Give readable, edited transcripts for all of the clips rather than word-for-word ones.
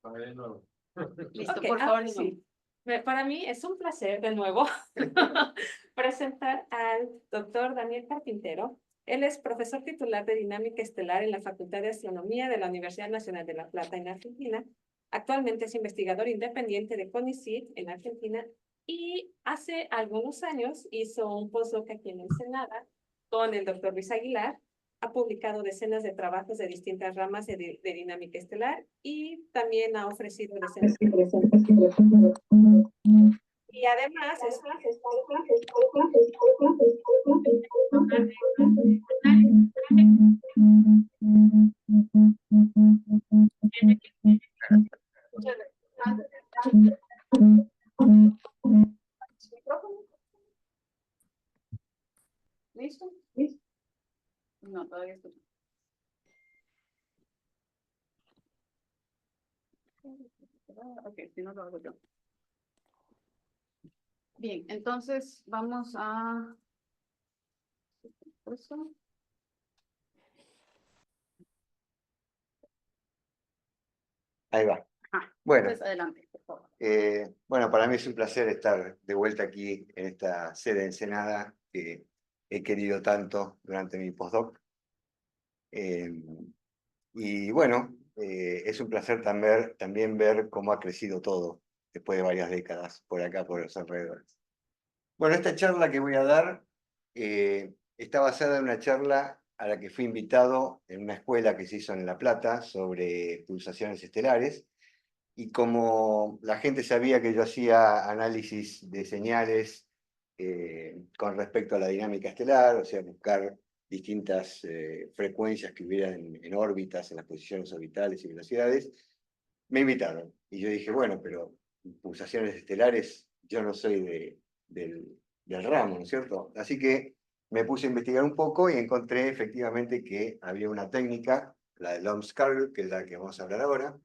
Bueno. Listo, Ok, por favor. sí. Para mí es un placer de nuevo presentar al doctor Daniel Carpintero. Él es profesor titular de Dinámica Estelar en la Facultad de Astronomía de la Universidad Nacional de La Plata en Argentina. Actualmente es investigador independiente de CONICYT en Argentina y hace algunos años hizo un postdoc aquí en Ensenada con el doctor Luis Aguilar. Ha publicado decenas de trabajos de distintas ramas de dinámica estelar y también ha ofrecido decenas y además es ¿Listo? No, todavía estoy. Ok, si no lo hago yo. Bien, entonces vamos a... Eso. Ahí va. Bueno, Bueno, entonces adelante, por favor. bueno, para mí es un placer estar de vuelta aquí en esta sede de Ensenada que he querido tanto durante mi postdoc. Y bueno, es un placer también ver cómo ha crecido todo después de varias décadas por acá, por los alrededores. Bueno, esta charla que voy a dar está basada en una charla a la que fui invitado en una escuela que se hizo en La Plata sobre pulsaciones estelares. Y como la gente sabía que yo hacía análisis de señales con respecto a la dinámica estelar, o sea, buscar distintas frecuencias que hubieran en órbitas, en las posiciones orbitales y velocidades, me invitaron. Y yo dije, bueno, pero pulsaciones estelares, yo no soy del ramo, ¿no es cierto? Así que me puse a investigar un poco y encontré efectivamente que había una técnica, la de Lomsdal, que es la que vamos a hablar ahora,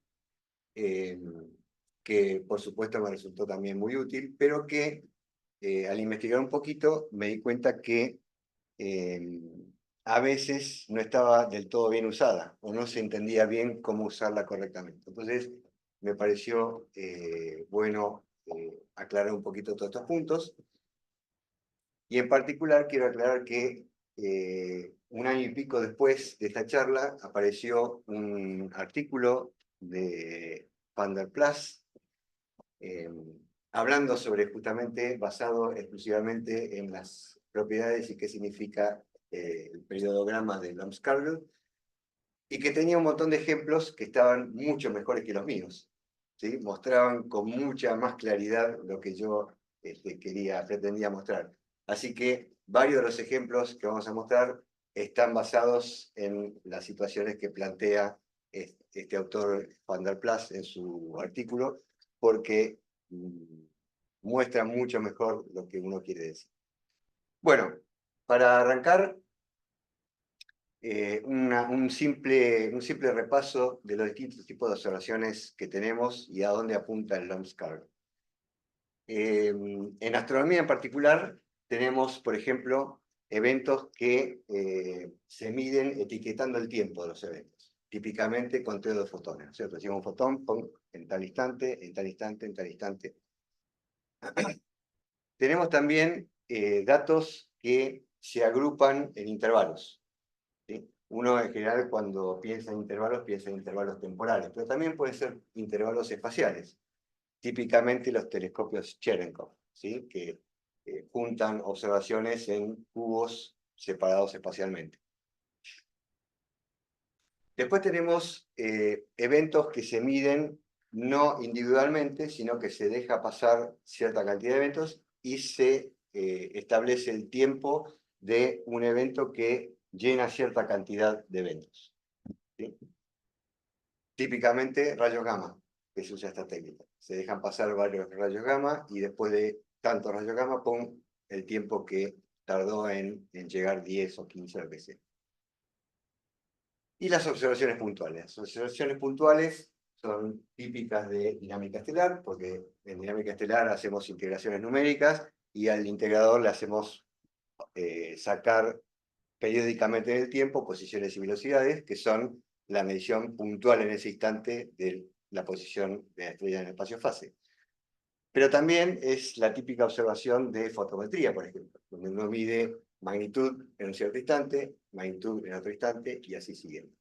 que por supuesto me resultó también muy útil, pero que al investigar un poquito me di cuenta que a veces no estaba del todo bien usada o no se entendía bien cómo usarla correctamente. Entonces me pareció bueno aclarar un poquito todos estos puntos. Y en particular quiero aclarar que un año y pico después de esta charla apareció un artículo de Van der Plas hablando sobre justamente, basado exclusivamente en las propiedades y qué significa el periodograma de Lomsdal, y que tenía un montón de ejemplos que estaban mucho mejores que los míos, ¿sí? Mostraban con mucha más claridad lo que yo pretendía mostrar. Así que varios de los ejemplos que vamos a mostrar están basados en las situaciones que plantea este autor Van der Plas en su artículo, porque muestra mucho mejor lo que uno quiere decir. Bueno, para arrancar, un simple repaso de los distintos tipos de observaciones que tenemos y a dónde apunta el Lomsdal. En astronomía en particular, tenemos, por ejemplo, eventos que se miden etiquetando el tiempo de los eventos, típicamente conteo de fotones, ¿cierto? Decimos un fotón, en tal instante, en tal instante, en tal instante. Tenemos también datos que se agrupan en intervalos, ¿sí? Uno en general cuando piensa en intervalos temporales, pero también pueden ser intervalos espaciales. Típicamente los telescopios Cherenkov, ¿sí? Que juntan observaciones en cubos separados espacialmente. Después tenemos eventos que se miden no individualmente, sino que se deja pasar cierta cantidad de eventos y se establece el tiempo de un evento que llena cierta cantidad de eventos, ¿sí? Típicamente rayos gamma, que se usa esta técnica. Se dejan pasar varios rayos gamma y después de tantos rayos gamma, pon el tiempo que tardó en llegar 10 o 15, lo que sea. Y las observaciones puntuales. Las observaciones puntuales son típicas de dinámica estelar, porque en dinámica estelar hacemos integraciones numéricas y al integrador le hacemos sacar periódicamente en el tiempo posiciones y velocidades, que son la medición puntual en ese instante del la posición de la estrella en el espacio-fase. Pero también es la típica observación de fotometría, por ejemplo, donde uno mide magnitud en un cierto instante, magnitud en otro instante, y así siguiendo.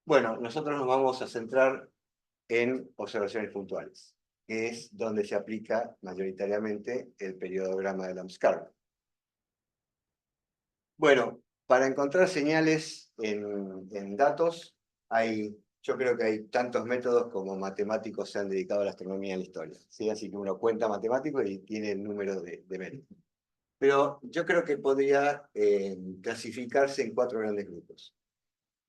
Bueno, nosotros nos vamos a centrar en observaciones puntuales, que es donde se aplica mayoritariamente el periodograma de Lambskargl. Bueno, para encontrar señales en datos, yo creo que hay tantos métodos como matemáticos se han dedicado a la astronomía en la historia, ¿sí? Así que uno cuenta matemáticos y tiene el número de méritos. Pero yo creo que podría clasificarse en 4 grandes grupos.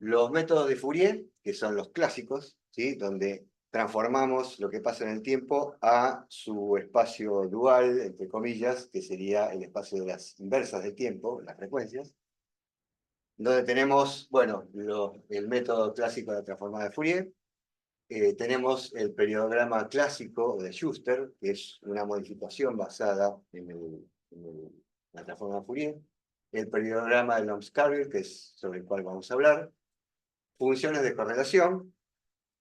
Los métodos de Fourier, que son los clásicos, ¿sí? Donde transformamos lo que pasa en el tiempo a su espacio dual, entre comillas, que sería el espacio de las inversas del tiempo, las frecuencias, donde tenemos, bueno, el método clásico de la transformada de Fourier, tenemos el periodograma clásico de Schuster, que es una modificación basada en la transformada de Fourier, el periodograma de Lambskargl, que es sobre el cual vamos a hablar, funciones de correlación,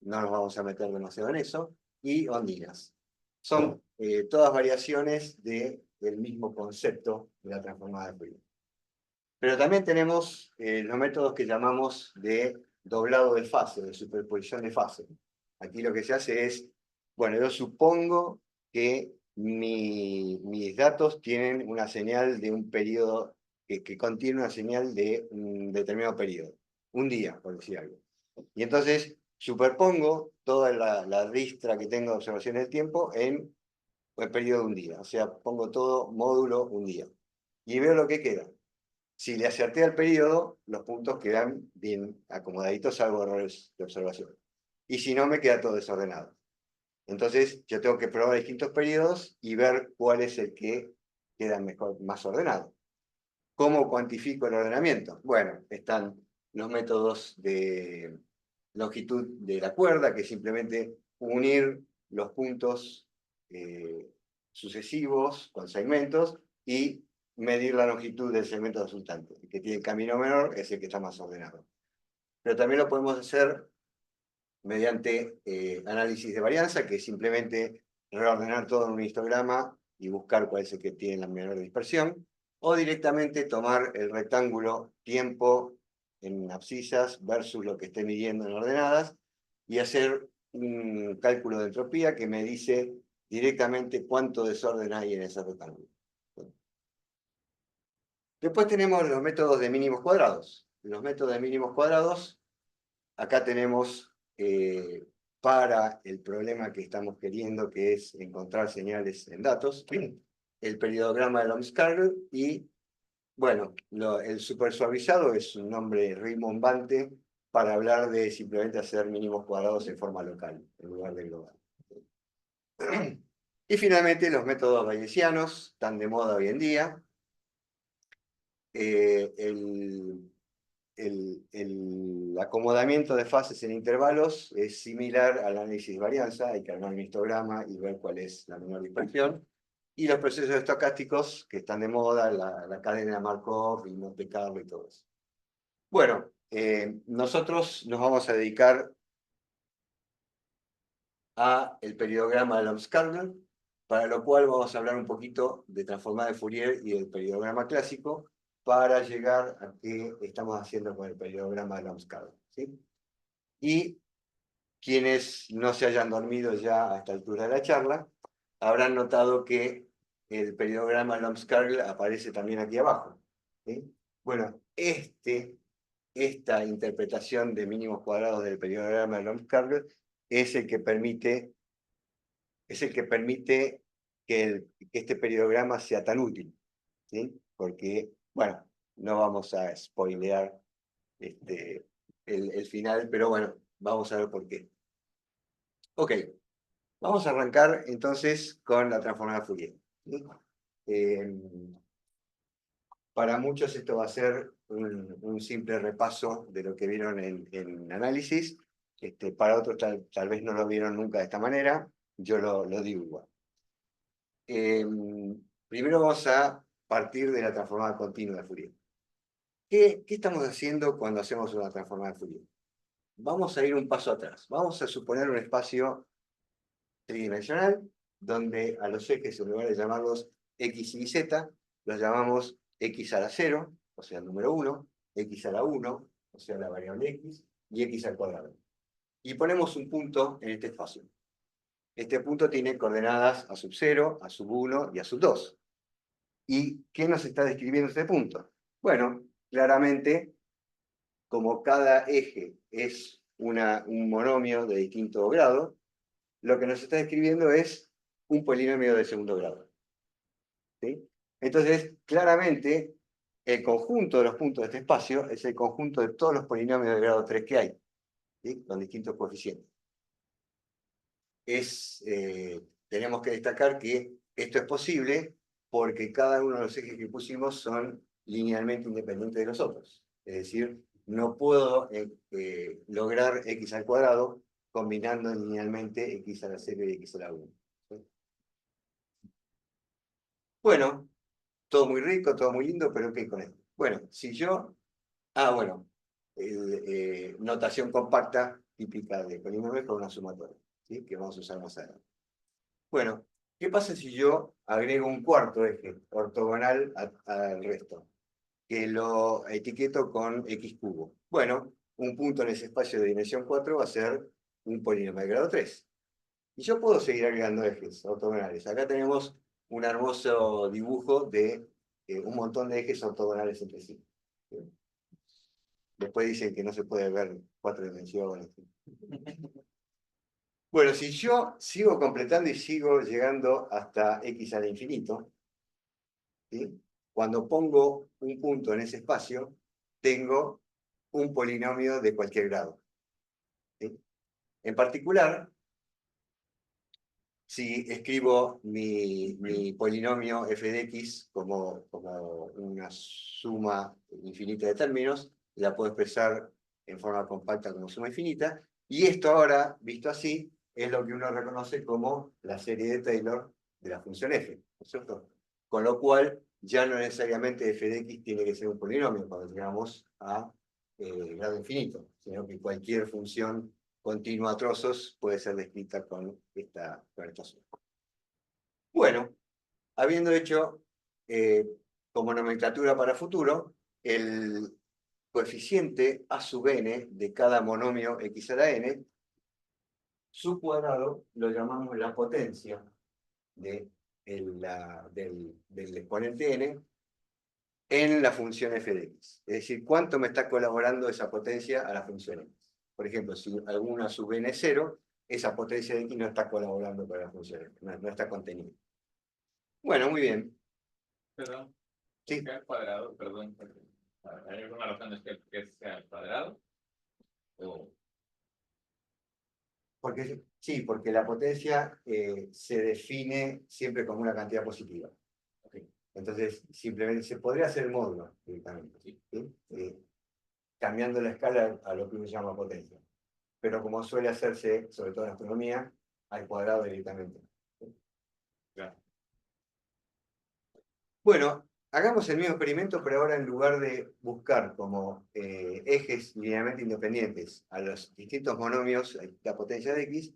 no nos vamos a meter demasiado en eso, y ondinas. Son todas variaciones del mismo concepto de la transformada de Fourier. Pero también tenemos los métodos que llamamos de doblado de fase, de superposición de fase. Aquí lo que se hace es, bueno, yo supongo que mis datos tienen una señal de un periodo, que contiene una señal de un determinado periodo, un día, por decir algo. Y entonces superpongo toda la ristra que tengo de observación del tiempo en el periodo de un día. O sea, pongo todo módulo un día. Y veo lo que queda. Si le acerté al periodo, los puntos quedan bien acomodaditos, salvo errores de observación. Y si no, me queda todo desordenado. Entonces, yo tengo que probar distintos periodos y ver cuál es el que queda mejor, más ordenado. ¿Cómo cuantifico el ordenamiento? Bueno, están los métodos de longitud de la cuerda, que es simplemente unir los puntos sucesivos con segmentos y medir la longitud del segmento resultante. El que tiene el camino menor es el que está más ordenado. Pero también lo podemos hacer mediante análisis de varianza, que es simplemente reordenar todo en un histograma y buscar cuál es el que tiene la menor dispersión, o directamente tomar el rectángulo tiempo en abscisas versus lo que esté midiendo en ordenadas y hacer un cálculo de entropía que me dice directamente cuánto desorden hay en ese rectángulo. Después tenemos los métodos de mínimos cuadrados. Los métodos de mínimos cuadrados, acá tenemos para el problema que estamos queriendo, que es encontrar señales en datos, el periodograma de Lambskargl y, bueno, el supersuavizado es un nombre rimbombante para hablar de simplemente hacer mínimos cuadrados en forma local, en lugar de global. Y finalmente los métodos bayesianos, tan de moda hoy en día. El acomodamiento de fases en intervalos es similar al análisis de varianza, hay que armar un histograma y ver cuál es la menor dispersión. Y los procesos estocásticos que están de moda, la cadena de Markov y Monte Carlo y todo eso. Bueno, nosotros nos vamos a dedicar a el periodograma de Lambskargl, para lo cual vamos a hablar un poquito de transformada de Fourier y del periodograma clásico, para llegar a qué estamos haciendo con el periodograma de Lambskargl, ¿sí? Y quienes no se hayan dormido ya a esta altura de la charla, habrán notado que el periodograma de Lambskargl aparece también aquí abajo, ¿sí? Bueno, esta interpretación de mínimos cuadrados del periodograma de Lambskargl es el que permite que este periodograma sea tan útil, ¿sí? Porque, bueno, no vamos a spoilear el final, pero bueno, vamos a ver por qué. Ok, vamos a arrancar entonces con la transformada de Fourier, ¿sí? Para muchos esto va a ser un simple repaso de lo que vieron en análisis. Para otros tal vez no lo vieron nunca de esta manera, yo lo digo igual. Primero vamos a partir de la transformada continua de Fourier. ¿Qué estamos haciendo cuando hacemos una transformada de Fourier? vamos a ir un paso atrás. Vamos a suponer un espacio tridimensional, donde a los ejes, en lugar de llamarlos X y Z, los llamamos X a la 0, o sea, el número 1, X a la 1, o sea, la variable X, y X al cuadrado. Y ponemos un punto en este espacio. Este punto tiene coordenadas a sub 0, a sub 1 y a sub 2. ¿Y qué nos está describiendo este punto? Bueno, claramente, como cada eje es un monomio de distinto grado, lo que nos está describiendo es un polinomio de segundo grado. ¿Sí? Entonces, claramente, el conjunto de los puntos de este espacio es el conjunto de todos los polinomios de grado 3 que hay, ¿sí? Con distintos coeficientes. Tenemos que destacar que esto es posible porque cada uno de los ejes que pusimos son linealmente independientes de los otros. Es decir, no puedo lograr x al cuadrado combinando linealmente x a la 0 y x a la 1. ¿Sí? Bueno, todo muy rico, todo muy lindo, pero ¿qué con esto? Bueno, si yo... bueno, notación compacta típica de polinomios con una sumatoria, ¿sí? Que vamos a usar más adelante. Bueno, ¿qué pasa si yo agrego un cuarto eje ortogonal al resto? Que lo etiqueto con x cubo. Bueno, un punto en ese espacio de dimensión 4 va a ser un polinomio de grado 3. Y yo puedo seguir agregando ejes ortogonales. Acá tenemos un hermoso dibujo de un montón de ejes ortogonales entre sí. Después dicen que no se puede ver 4 dimensiones. Bueno, si yo sigo completando y sigo llegando hasta x al infinito, ¿sí? Cuando pongo un punto en ese espacio, tengo un polinomio de cualquier grado. ¿Sí? En particular, si escribo mi polinomio f de x como una suma infinita de términos, la puedo expresar en forma compacta como suma infinita, y esto ahora, visto así, es lo que uno reconoce como la serie de Taylor de la función f, ¿no es cierto? Con lo cual, ya no necesariamente f de x tiene que ser un polinomio cuando llegamos a grado infinito, sino que cualquier función continua a trozos puede ser descrita con esta suma. Bueno, habiendo hecho como nomenclatura para futuro, el coeficiente a sub n de cada monomio x a la n, su cuadrado lo llamamos la potencia del exponente n en la función f de x. Es decir, cuánto me está colaborando esa potencia a la función x. Por ejemplo, si alguna sub n es 0, esa potencia de x no está colaborando para la función x, no está contenida. Bueno, muy bien. Perdón, Sí. ¿por qué al cuadrado? Perdón, ¿hay alguna razón que sea al cuadrado? ¿O Sí, porque la potencia se define siempre como una cantidad positiva. okay. Entonces, simplemente se podría hacer el módulo directamente, ¿sí? Cambiando la escala a lo que uno llama potencia. Pero como suele hacerse, sobre todo en astronomía, al cuadrado directamente. Claro. Bueno, hagamos el mismo experimento, pero ahora en lugar de buscar como ejes linealmente independientes a los distintos monomios, la potencia de x,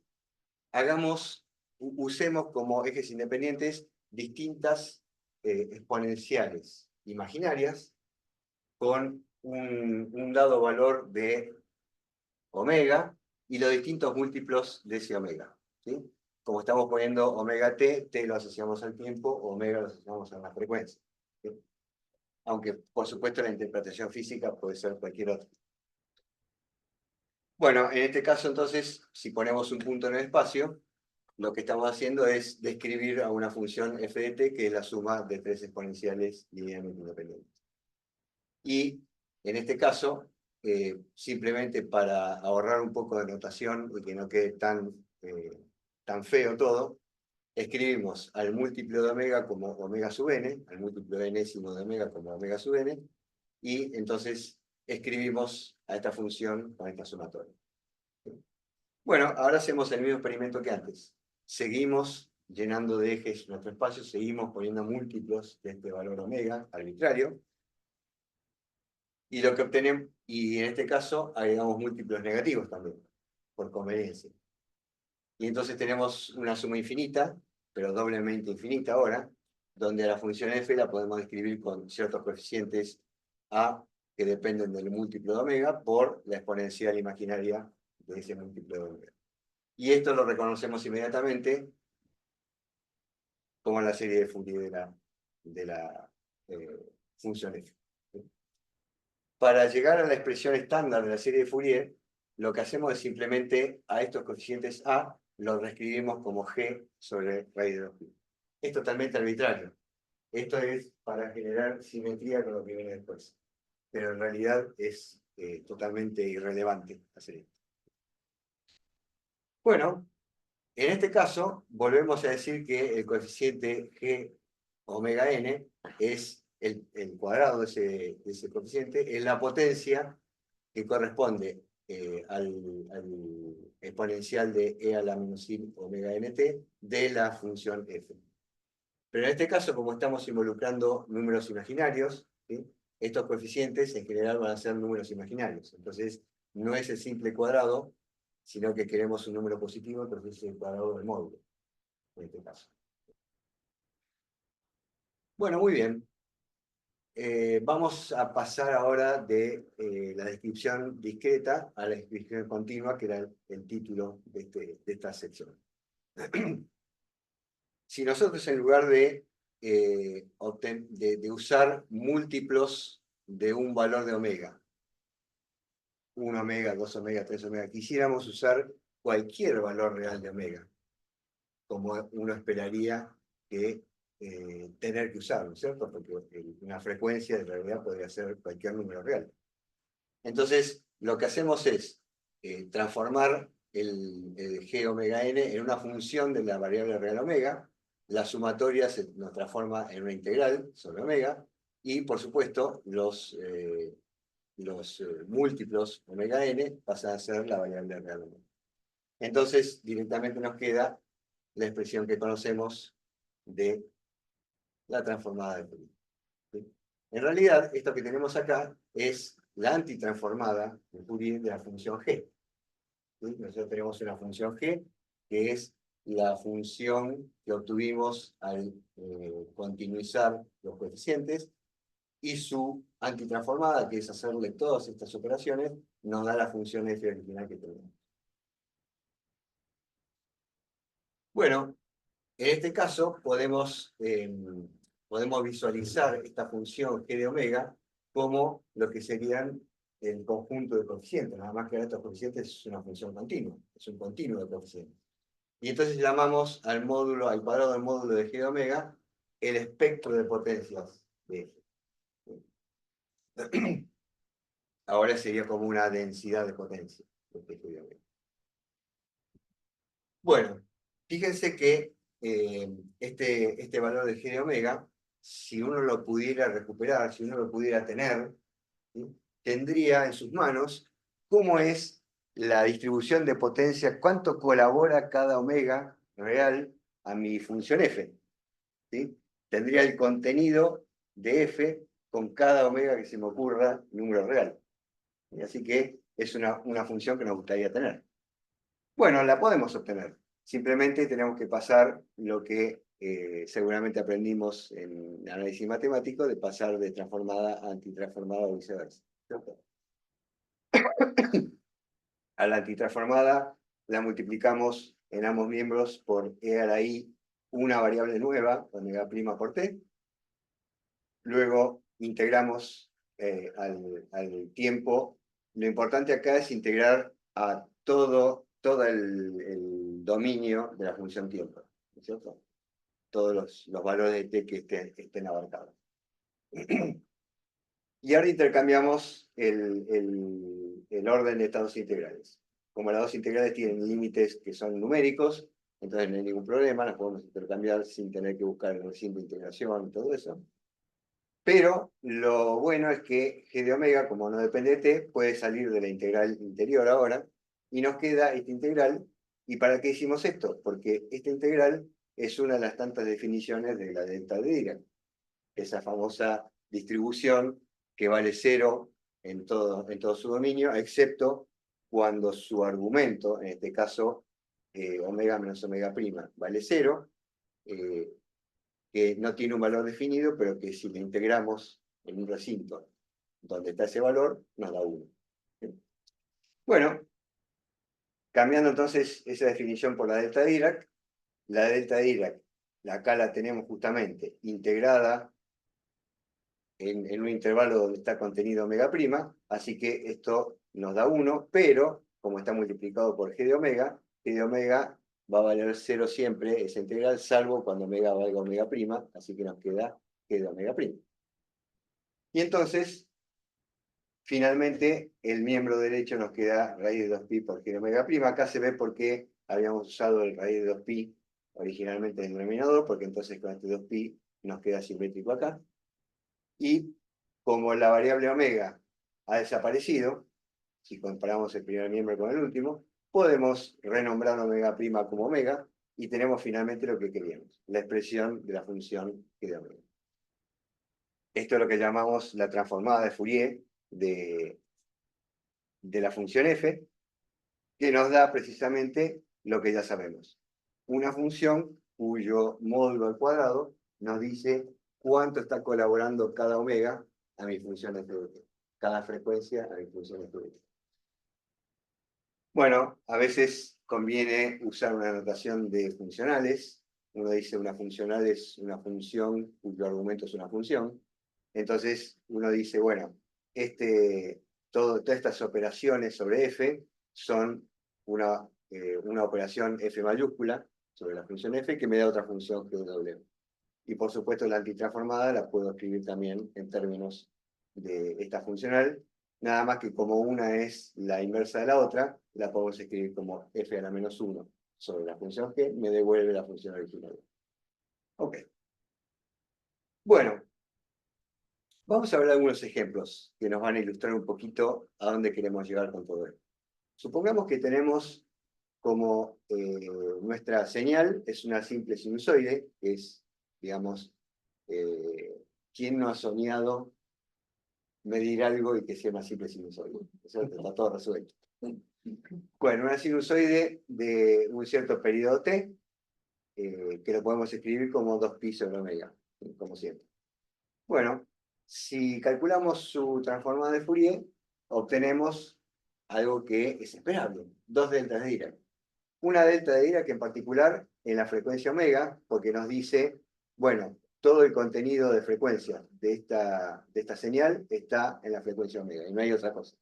usemos como ejes independientes distintas exponenciales imaginarias con un dado valor de omega y los distintos múltiplos de ese omega. ¿Sí? Como estamos poniendo omega t, t lo asociamos al tiempo, omega lo asociamos a la frecuencia. ¿Sí? Aunque, por supuesto, la interpretación física puede ser cualquier otra. Bueno, en este caso, entonces, si ponemos un punto en el espacio, lo que estamos haciendo es describir a una función f de t, que es la suma de tres exponenciales linealmente independientes. Y, en este caso, simplemente para ahorrar un poco de notación y que no quede tan feo todo, escribimos al múltiplo de omega como omega sub n, al múltiplo enésimo de omega como omega sub n, y entonces escribimos a esta función con esta sumatoria. Bueno, ahora hacemos el mismo experimento que antes. Seguimos llenando de ejes nuestro espacio, seguimos poniendo múltiplos de este valor omega arbitrario, Y lo que obtenemos, y en este caso agregamos múltiplos negativos también, por conveniencia. Y entonces tenemos una suma infinita, pero doblemente infinita ahora, donde a la función f la podemos escribir con ciertos coeficientes a que dependen del múltiplo de omega por la exponencial imaginaria de ese múltiplo de omega. Y esto lo reconocemos inmediatamente como la serie de Fourier de la función f. Para llegar a la expresión estándar de la serie de Fourier, lo que hacemos es simplemente a estos coeficientes a los reescribimos como g sobre raíz de 2pi. Es totalmente arbitrario. Esto es para generar simetría con lo que viene después. Pero en realidad es totalmente irrelevante hacer esto. Bueno, en este caso, volvemos a decir que el coeficiente g omega n es el cuadrado de ese coeficiente, es la potencia que corresponde al exponencial de e a la menos i omega nt de la función f. Pero en este caso, como estamos involucrando números imaginarios, ¿sí?, estos coeficientes en general van a ser números imaginarios. Entonces, no es el simple cuadrado, sino que queremos un número positivo, entonces es el cuadrado del módulo, en este caso. Bueno, muy bien. Vamos a pasar ahora de la descripción discreta a la descripción continua, que era el título de esta sección. Si nosotros en lugar de usar múltiplos de un valor de omega, 1 omega, 2 omega, 3 omega, quisiéramos usar cualquier valor real de omega, como uno esperaría que tener que usarlo, ¿cierto? Porque una frecuencia de realidad podría ser cualquier número real. Entonces, lo que hacemos es transformar el g omega n en una función de la variable real omega. La sumatoria nos transforma en una integral sobre omega, y por supuesto los múltiplos omega n pasan a ser la variable real omega. Entonces, directamente nos queda la expresión que conocemos de la transformada de Fourier, ¿sí? En realidad, esto que tenemos acá es la antitransformada de Fourier de la función g. ¿Sí? Nosotros tenemos una función g, que es la función que obtuvimos al continuizar los coeficientes, y su antitransformada, que es hacerle todas estas operaciones, nos da la función f original que tenemos. Bueno, en este caso podemos visualizar esta función g de omega como lo que serían el conjunto de coeficientes, nada más que estos coeficientes es una función continua, es un continuo de coeficientes. Y entonces llamamos al módulo, al cuadrado del módulo de g de omega, el espectro de potencias de f. Ahora sería como una densidad de potencia de g de omega. Bueno, fíjense que este valor de g de omega, si uno lo pudiera recuperar, si uno lo pudiera tener, ¿sí?, tendría en sus manos cómo es la distribución de potencia, cuánto colabora cada omega real a mi función f, ¿sí? Tendría el contenido de f con cada omega que se me ocurra número real. Y así que es una función que nos gustaría tener. Bueno, la podemos obtener. Simplemente tenemos que pasar lo que seguramente aprendimos en análisis matemático, de pasar de transformada a antitransformada o viceversa, ¿cierto? A la antitransformada la multiplicamos en ambos miembros por e a la i, una variable nueva, omega prima por t. Luego integramos al tiempo. Lo importante acá es integrar a todo el dominio de la función tiempo, ¿no es cierto? Todos los valores de t que estén abarcados. Y ahora intercambiamos el orden de estas dos integrales. Como las dos integrales tienen límites que son numéricos, entonces no hay ningún problema, las podemos intercambiar sin tener que buscar el recinto de integración y todo eso. Pero lo bueno es que g de omega, como no depende de t, puede salir de la integral interior ahora, y nos queda esta integral. ¿Y para qué hicimos esto? Porque esta integral es una de las tantas definiciones de la delta de Dirac, esa famosa distribución que vale 0 en todo su dominio, excepto cuando su argumento, en este caso omega menos omega prima, vale 0, que no tiene un valor definido, pero que si lo integramos en un recinto donde está ese valor, nos da 1. Bueno, cambiando entonces esa definición por la delta Dirac, la delta Dirac, acá la tenemos justamente integrada en un intervalo donde está contenido omega prima, así que esto nos da 1, pero como está multiplicado por g de omega va a valer 0 siempre esa integral, salvo cuando omega valga omega prima, así que nos queda g de omega prima. Y entonces, finalmente, el miembro derecho nos queda raíz de 2pi por g de omega prima. Acá se ve por qué habíamos usado el raíz de 2pi originalmente en el denominador, porque entonces con este 2pi nos queda simétrico acá. Y como la variable omega ha desaparecido, si comparamos el primer miembro con el último, podemos renombrar omega prima como omega y tenemos finalmente lo que queríamos, la expresión de la función g de omega. Esto es lo que llamamos la transformada de Fourier de la función f, que nos da precisamente lo que ya sabemos. Una función cuyo módulo al cuadrado nos dice cuánto está colaborando cada omega a mi función f de t, cada frecuencia a mi función f de t. Bueno, a veces conviene usar una notación de funcionales. Uno dice una funcional es una función cuyo argumento es una función. Entonces uno dice, bueno, todas estas operaciones sobre f son una operación f mayúscula sobre la función f que me da otra función que w. Y por supuesto la antitransformada la puedo escribir también en términos de esta funcional, nada más que como una es la inversa de la otra, la podemos escribir como f a la menos 1 sobre la función g, me devuelve la función original. Ok. Bueno, vamos a ver algunos ejemplos que nos van a ilustrar un poquito a dónde queremos llegar con todo esto. Supongamos que tenemos como nuestra señal es una simple sinusoide, que es, digamos, ¿quién no ha soñado medir algo y que sea una simple sinusoide? Eso está todo resuelto. Bueno, una sinusoide de un cierto periodo t, que lo podemos escribir como 2pi sobre omega, como siempre. Bueno, si calculamos su transformada de Fourier, obtenemos algo que es esperable, 2 deltas de Dirac. Una delta de Dirac en particular en la frecuencia omega, porque nos dice, bueno, todo el contenido de frecuencia de esta señal está en la frecuencia omega, y no hay otra cosa.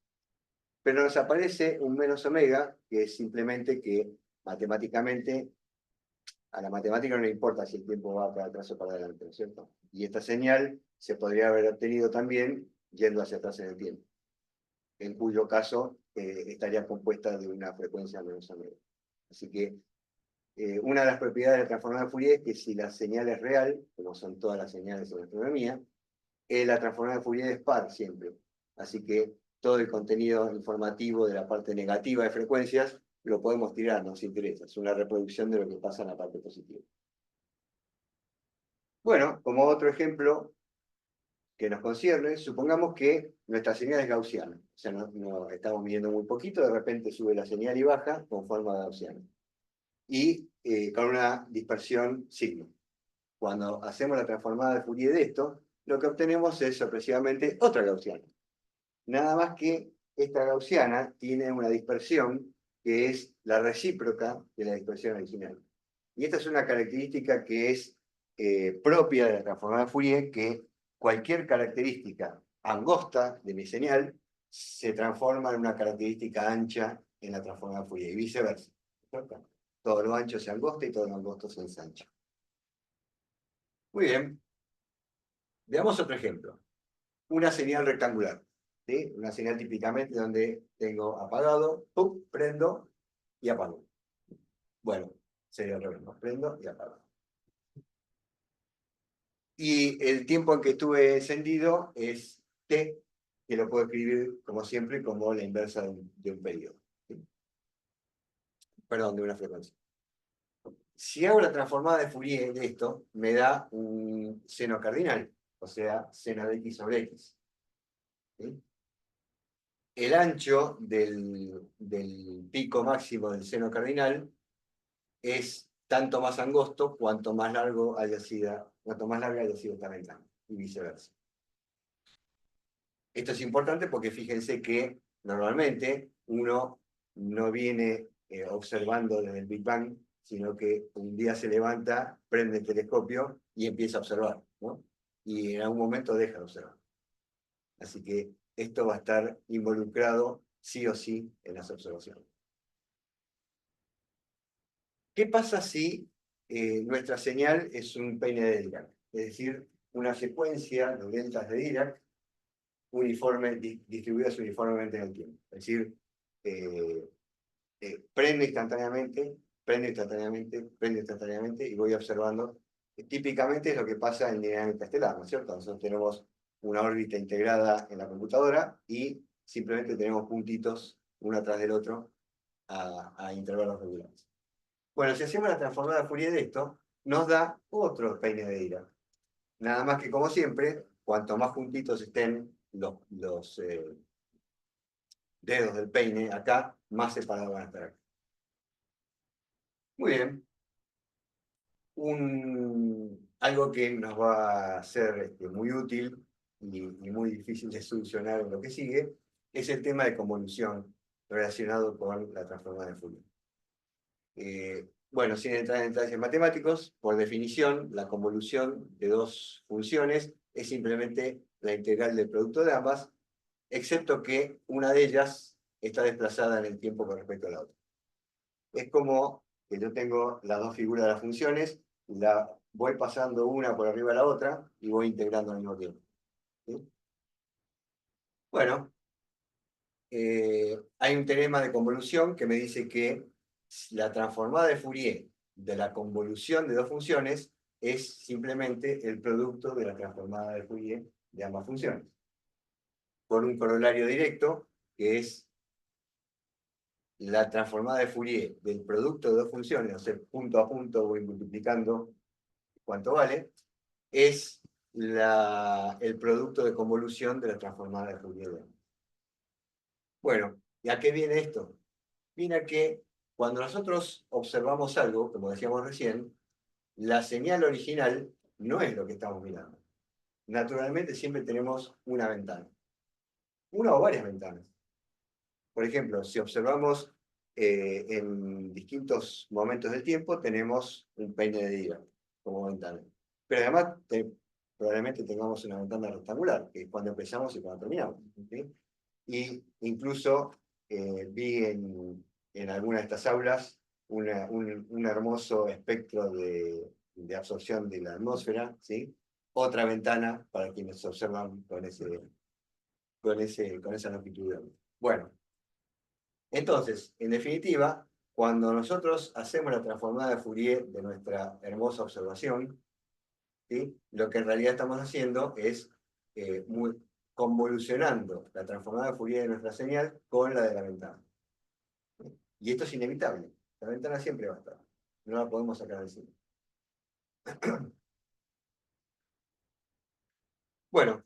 Pero nos aparece un menos omega, que es simplemente que matemáticamente, a la matemática no le importa si el tiempo va para atrás o para adelante, ¿no es cierto? Y esta señal se podría haber obtenido también yendo hacia atrás en el tiempo, en cuyo caso estaría compuesta de una frecuencia menos omega. Así que una de las propiedades de la transformada de Fourier es que si la señal es real, como son todas las señales en astronomía, la transformada de Fourier es par siempre. Así que todo el contenido informativo de la parte negativa de frecuencias lo podemos tirar, nos interesa. Es una reproducción de lo que pasa en la parte positiva. Bueno, como otro ejemplo que nos concierne, supongamos que nuestra señal es gaussiana. O sea, no estamos midiendo muy poquito, de repente sube la señal y baja con forma gaussiana. Y con una dispersión sigma. Cuando hacemos la transformada de Fourier de esto, lo que obtenemos es sorpresivamente otra gaussiana. Nada más que esta gaussiana tiene una dispersión que es la recíproca de la dispersión original. Y esta es una característica que es propia de la transformada de Fourier, que cualquier característica angosta de mi señal se transforma en una característica ancha en la transformada de Fourier, y viceversa. Todo lo ancho se angosta y todo lo angosto se ensancha. Muy bien. Veamos otro ejemplo. Una señal rectangular. ¿Sí? Una señal típicamente donde tengo apagado, ¡pum!, prendo y apago. Bueno, sería al revés, ¿no? Prendo y apago. Y el tiempo en que estuve encendido es t, que lo puedo escribir, como siempre, como la inversa de un periodo. ¿Sí? Perdón, de una frecuencia. Si hago la transformada de Fourier de esto, me da un seno cardinal, o sea, seno de x sobre x. ¿Sí? el ancho del pico máximo del seno cardinal es tanto más angosto cuanto más larga haya sido esta ventana, y viceversa. Esto es importante porque fíjense que normalmente uno no viene observando desde el Big Bang, sino que un día se levanta, prende el telescopio y empieza a observar, ¿no? Y en algún momento deja de observar. Así que esto va a estar involucrado sí o sí en las observaciones. ¿Qué pasa si nuestra señal es un peine de Dirac? Es decir, una secuencia de deltas de Dirac distribuidas uniformemente en el tiempo. Es decir, prende instantáneamente, prende instantáneamente, prende instantáneamente, y voy observando. Típicamente es lo que pasa en dinámica estelar, ¿no es cierto? Nosotros tenemos una órbita integrada en la computadora y simplemente tenemos puntitos uno atrás del otro a intervalos regulares. Bueno, si hacemos la transformada de Fourier de esto, nos da otro peine de Dirac. Nada más que, como siempre, cuanto más juntitos estén los dedos del peine acá, más separados van a estar acá. Muy bien. Algo que nos va a ser muy útil y muy difícil de solucionar en lo que sigue, es el tema de convolución relacionado con la transformada de Fourier. Bueno, sin entrar en detalles matemáticos, por definición, la convolución de dos funciones es simplemente la integral del producto de ambas, excepto que una de ellas está desplazada en el tiempo con respecto a la otra. Es como que yo tengo las dos figuras de las funciones, la voy pasando una por arriba de la otra y voy integrando al mismo tiempo. ¿Sí? Bueno, hay un teorema de convolución que me dice que la transformada de Fourier de la convolución de dos funciones es simplemente el producto de la transformada de Fourier de ambas funciones. Por un corolario directo, que es la transformada de Fourier del producto de dos funciones, o sea, punto a punto voy multiplicando cuánto vale, es el producto de convolución de la transformada de Fourier de ambas. Bueno, ¿y a qué viene esto? Viene a que cuando nosotros observamos algo, como decíamos recién, la señal original no es lo que estamos mirando. Naturalmente siempre tenemos una ventana. Una o varias ventanas. Por ejemplo, si observamos en distintos momentos del tiempo, tenemos un peine de Dirac como ventana. Pero además probablemente tengamos una ventana rectangular, que es cuando empezamos y cuando terminamos. ¿Sí? Y incluso vi en alguna de estas aulas un hermoso espectro de absorción de la atmósfera, ¿sí? Otra ventana para quienes observan con esa longitud. Bueno, entonces, en definitiva, cuando nosotros hacemos la transformada de Fourier de nuestra hermosa observación, ¿sí? Lo que en realidad estamos haciendo es convolucionando la transformada de Fourier de nuestra señal con la de la ventana. Y esto es inevitable. La ventana siempre va a estar. No la podemos sacar de encima. Bueno,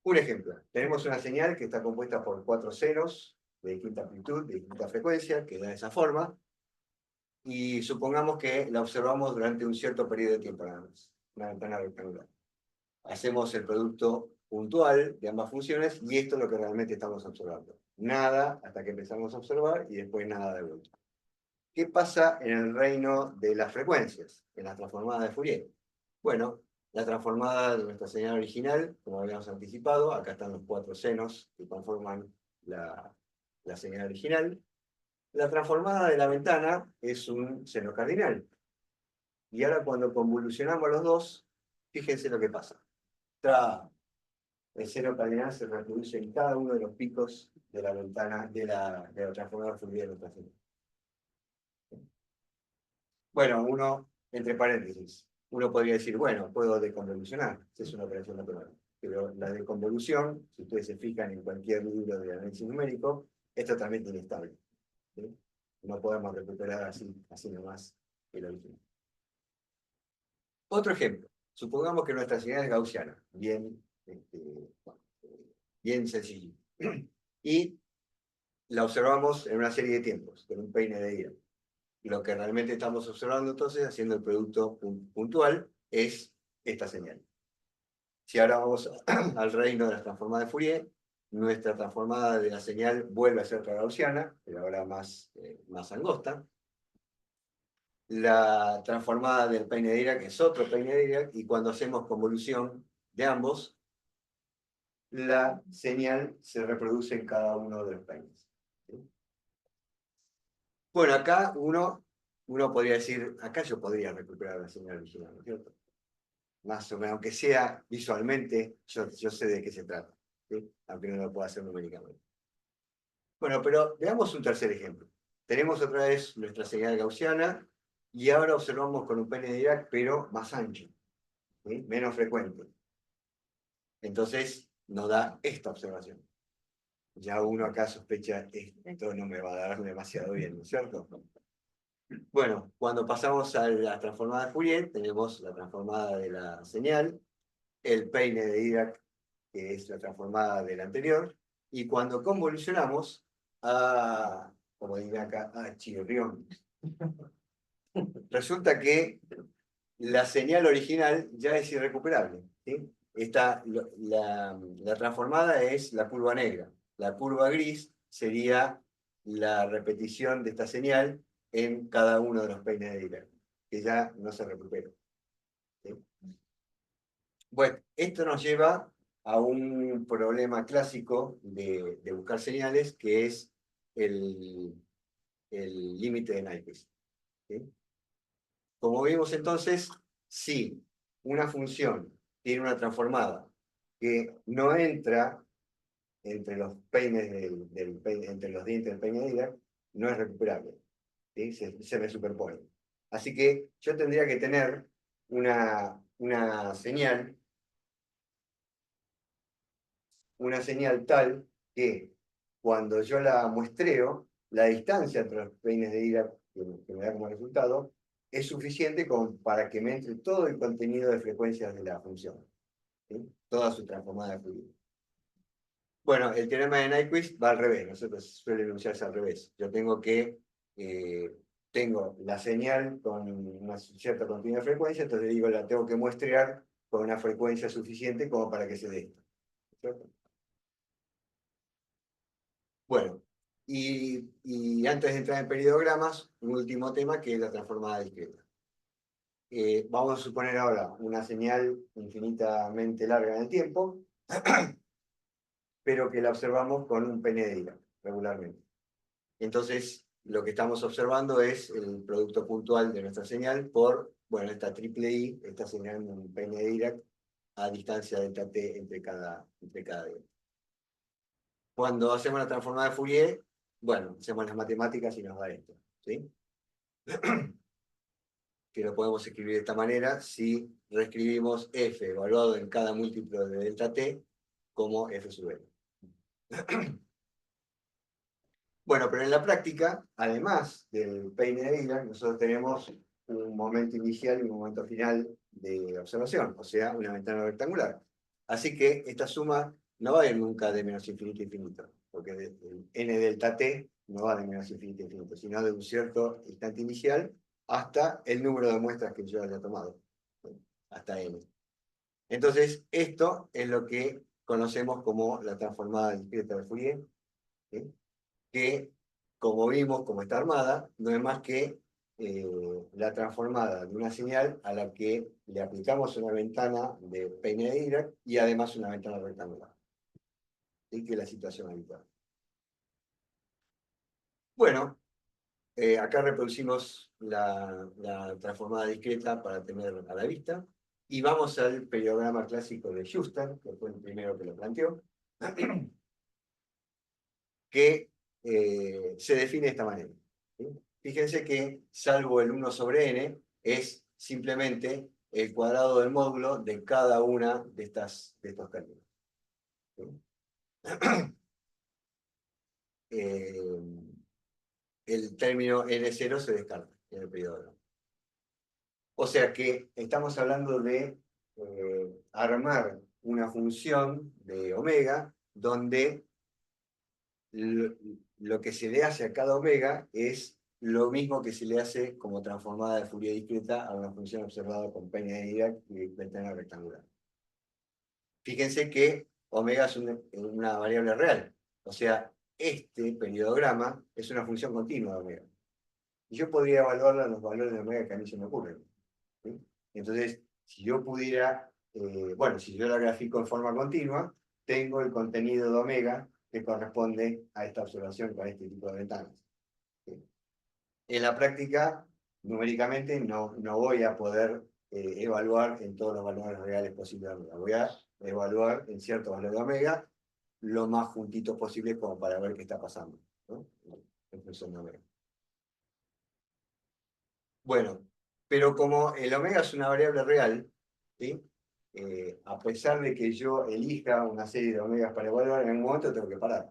un ejemplo. Tenemos una señal que está compuesta por 4 ceros de distinta amplitud, de distinta frecuencia, que da esa forma. Y supongamos que la observamos durante un cierto periodo de tiempo nada más. Una ventana rectangular. Hacemos el producto puntual de ambas funciones y esto es lo que realmente estamos observando. Nada hasta que empezamos a observar y después nada de vuelta. ¿Qué pasa en el reino de las frecuencias, en la transformada de Fourier? Bueno, la transformada de nuestra señal original, como habíamos anticipado, acá están los 4 senos que conforman la señal original. La transformada de la ventana es un seno cardinal. Y ahora cuando convolucionamos los dos, fíjense lo que pasa. El seno cardinal se reproduce en cada uno de los picos de la ventana de la transformada de Fourier de nuestra señal. Bueno, entre paréntesis, uno podría decir, bueno, puedo deconvolucionar, es una operación natural. Pero la deconvolución, si ustedes se fijan en cualquier libro de análisis numérico, es totalmente inestable. ¿Sí? No podemos recuperar así nomás el original. Otro ejemplo. Supongamos que nuestra señal es gaussiana, bien sencillo. y la observamos en una serie de tiempos, con un peine de Dirac. Lo que realmente estamos observando entonces, haciendo el producto puntual, es esta señal. Si ahora vamos al reino de las transformadas de Fourier, nuestra transformada de la señal vuelve a ser gaussiana, pero ahora más angosta. La transformada del peine de Dirac es otro peine de Dirac, y cuando hacemos convolución de ambos, la señal se reproduce en cada uno de los peines. ¿Sí? Bueno, acá uno podría decir, acá yo podría recuperar la señal original, ¿no es cierto? Más o menos, aunque sea visualmente, yo sé de qué se trata, ¿sí? Aunque no lo pueda hacer numéricamente. Bueno, pero veamos un tercer ejemplo. Tenemos otra vez nuestra señal gaussiana, y ahora observamos con un peine de Dirac, pero más ancho, ¿sí? Menos frecuente. Entonces nos da esta observación. Ya uno acá sospecha, esto no me va a dar demasiado bien, ¿no es cierto? Bueno, cuando pasamos a la transformada de Fourier, tenemos la transformada de la señal, el peine de Dirac, que es la transformada del anterior, y cuando convolucionamos a, como diría acá, a chirrión. Resulta que la señal original ya es irrecuperable, ¿sí? La transformada es la curva negra. La curva gris sería la repetición de esta señal en cada uno de los peines de Dirac, que ya no se recupera. ¿Sí? Bueno, esto nos lleva a un problema clásico de buscar señales, que es el límite de Nyquist. ¿Sí? Como vimos entonces, si una función tiene una transformada que no entra entre los peines entre los dientes del peine de Dirac, no es recuperable, ¿sí? Se me superpone. Así que yo tendría que tener una señal tal que cuando yo la muestreo, la distancia entre los peines de Dirac que me da como resultado es suficiente para que me entre todo el contenido de frecuencias de la función, ¿sí? Toda su transformada de Fourier. Bueno, el teorema de Nyquist va al revés, nosotros suele enunciarse al revés. Yo tengo la señal con una cierta continuidad de frecuencia, entonces digo, la tengo que muestrear con una frecuencia suficiente como para que se dé esto, ¿cierto? Bueno, y antes de entrar en peridogramas, un último tema que es la transformada discreta. Vamos a suponer ahora una señal infinitamente larga en el tiempo, pero que la observamos con un peine de Dirac regularmente. Entonces, lo que estamos observando es el producto puntual de nuestra señal por, bueno, esta triple I, esta señal en un peine de Dirac a distancia delta t entre cada diente. Cuando hacemos la transformada de Fourier, bueno, hacemos las matemáticas y nos da esto, ¿sí? Que lo podemos escribir de esta manera si reescribimos f evaluado en cada múltiplo de delta t como f sub n. Bueno, pero en la práctica, además del peine de Dirac, nosotros tenemos un momento inicial y un momento final de observación, o sea, una ventana rectangular. Así que esta suma no va a ir nunca de menos infinito a infinito, porque el n delta t no va de menos infinito a infinito, sino de un cierto instante inicial hasta el número de muestras que yo haya tomado, hasta n. Entonces, esto es lo que conocemos como la transformada discreta de Fourier, ¿sí? Que, como vimos, como está armada, no es más que la transformada de una señal a la que le aplicamos una ventana de peine de Dirac y además una ventana rectangular. ¿Sí? Que es la situación habitual. Bueno, acá reproducimos la transformada discreta para tener a la vista. Y vamos al periodograma clásico de Schuster, que fue el primero que lo planteó, que se define de esta manera. ¿Sí? Fíjense que, salvo el 1 sobre n, es simplemente el cuadrado del módulo de cada una de estos términos. ¿Sí? El término n0 se descarta en el periodo. O sea que estamos hablando de armar una función de omega donde lo que se le hace a cada omega es lo mismo que se le hace como transformada de Fourier discreta a una función observada con peña de Dirac y ventana rectangular. Fíjense que omega es una variable real. O sea, este periodograma es una función continua de omega. Y yo podría evaluarla en los valores de omega que a mí se me ocurren. ¿Sí? Entonces, si yo pudiera, bueno, si yo la grafico en forma continua, tengo el contenido de omega que corresponde a esta observación con este tipo de ventanas. ¿Sí? En la práctica, numéricamente, no voy a poder evaluar en todos los valores reales posibles de omega. Voy a evaluar en cierto valor de omega lo más juntito posible como para ver qué está pasando, ¿no? En función de omega. Bueno, pero como el omega es una variable real, ¿sí? A pesar de que yo elija una serie de omegas para evaluar, en un momento tengo que parar.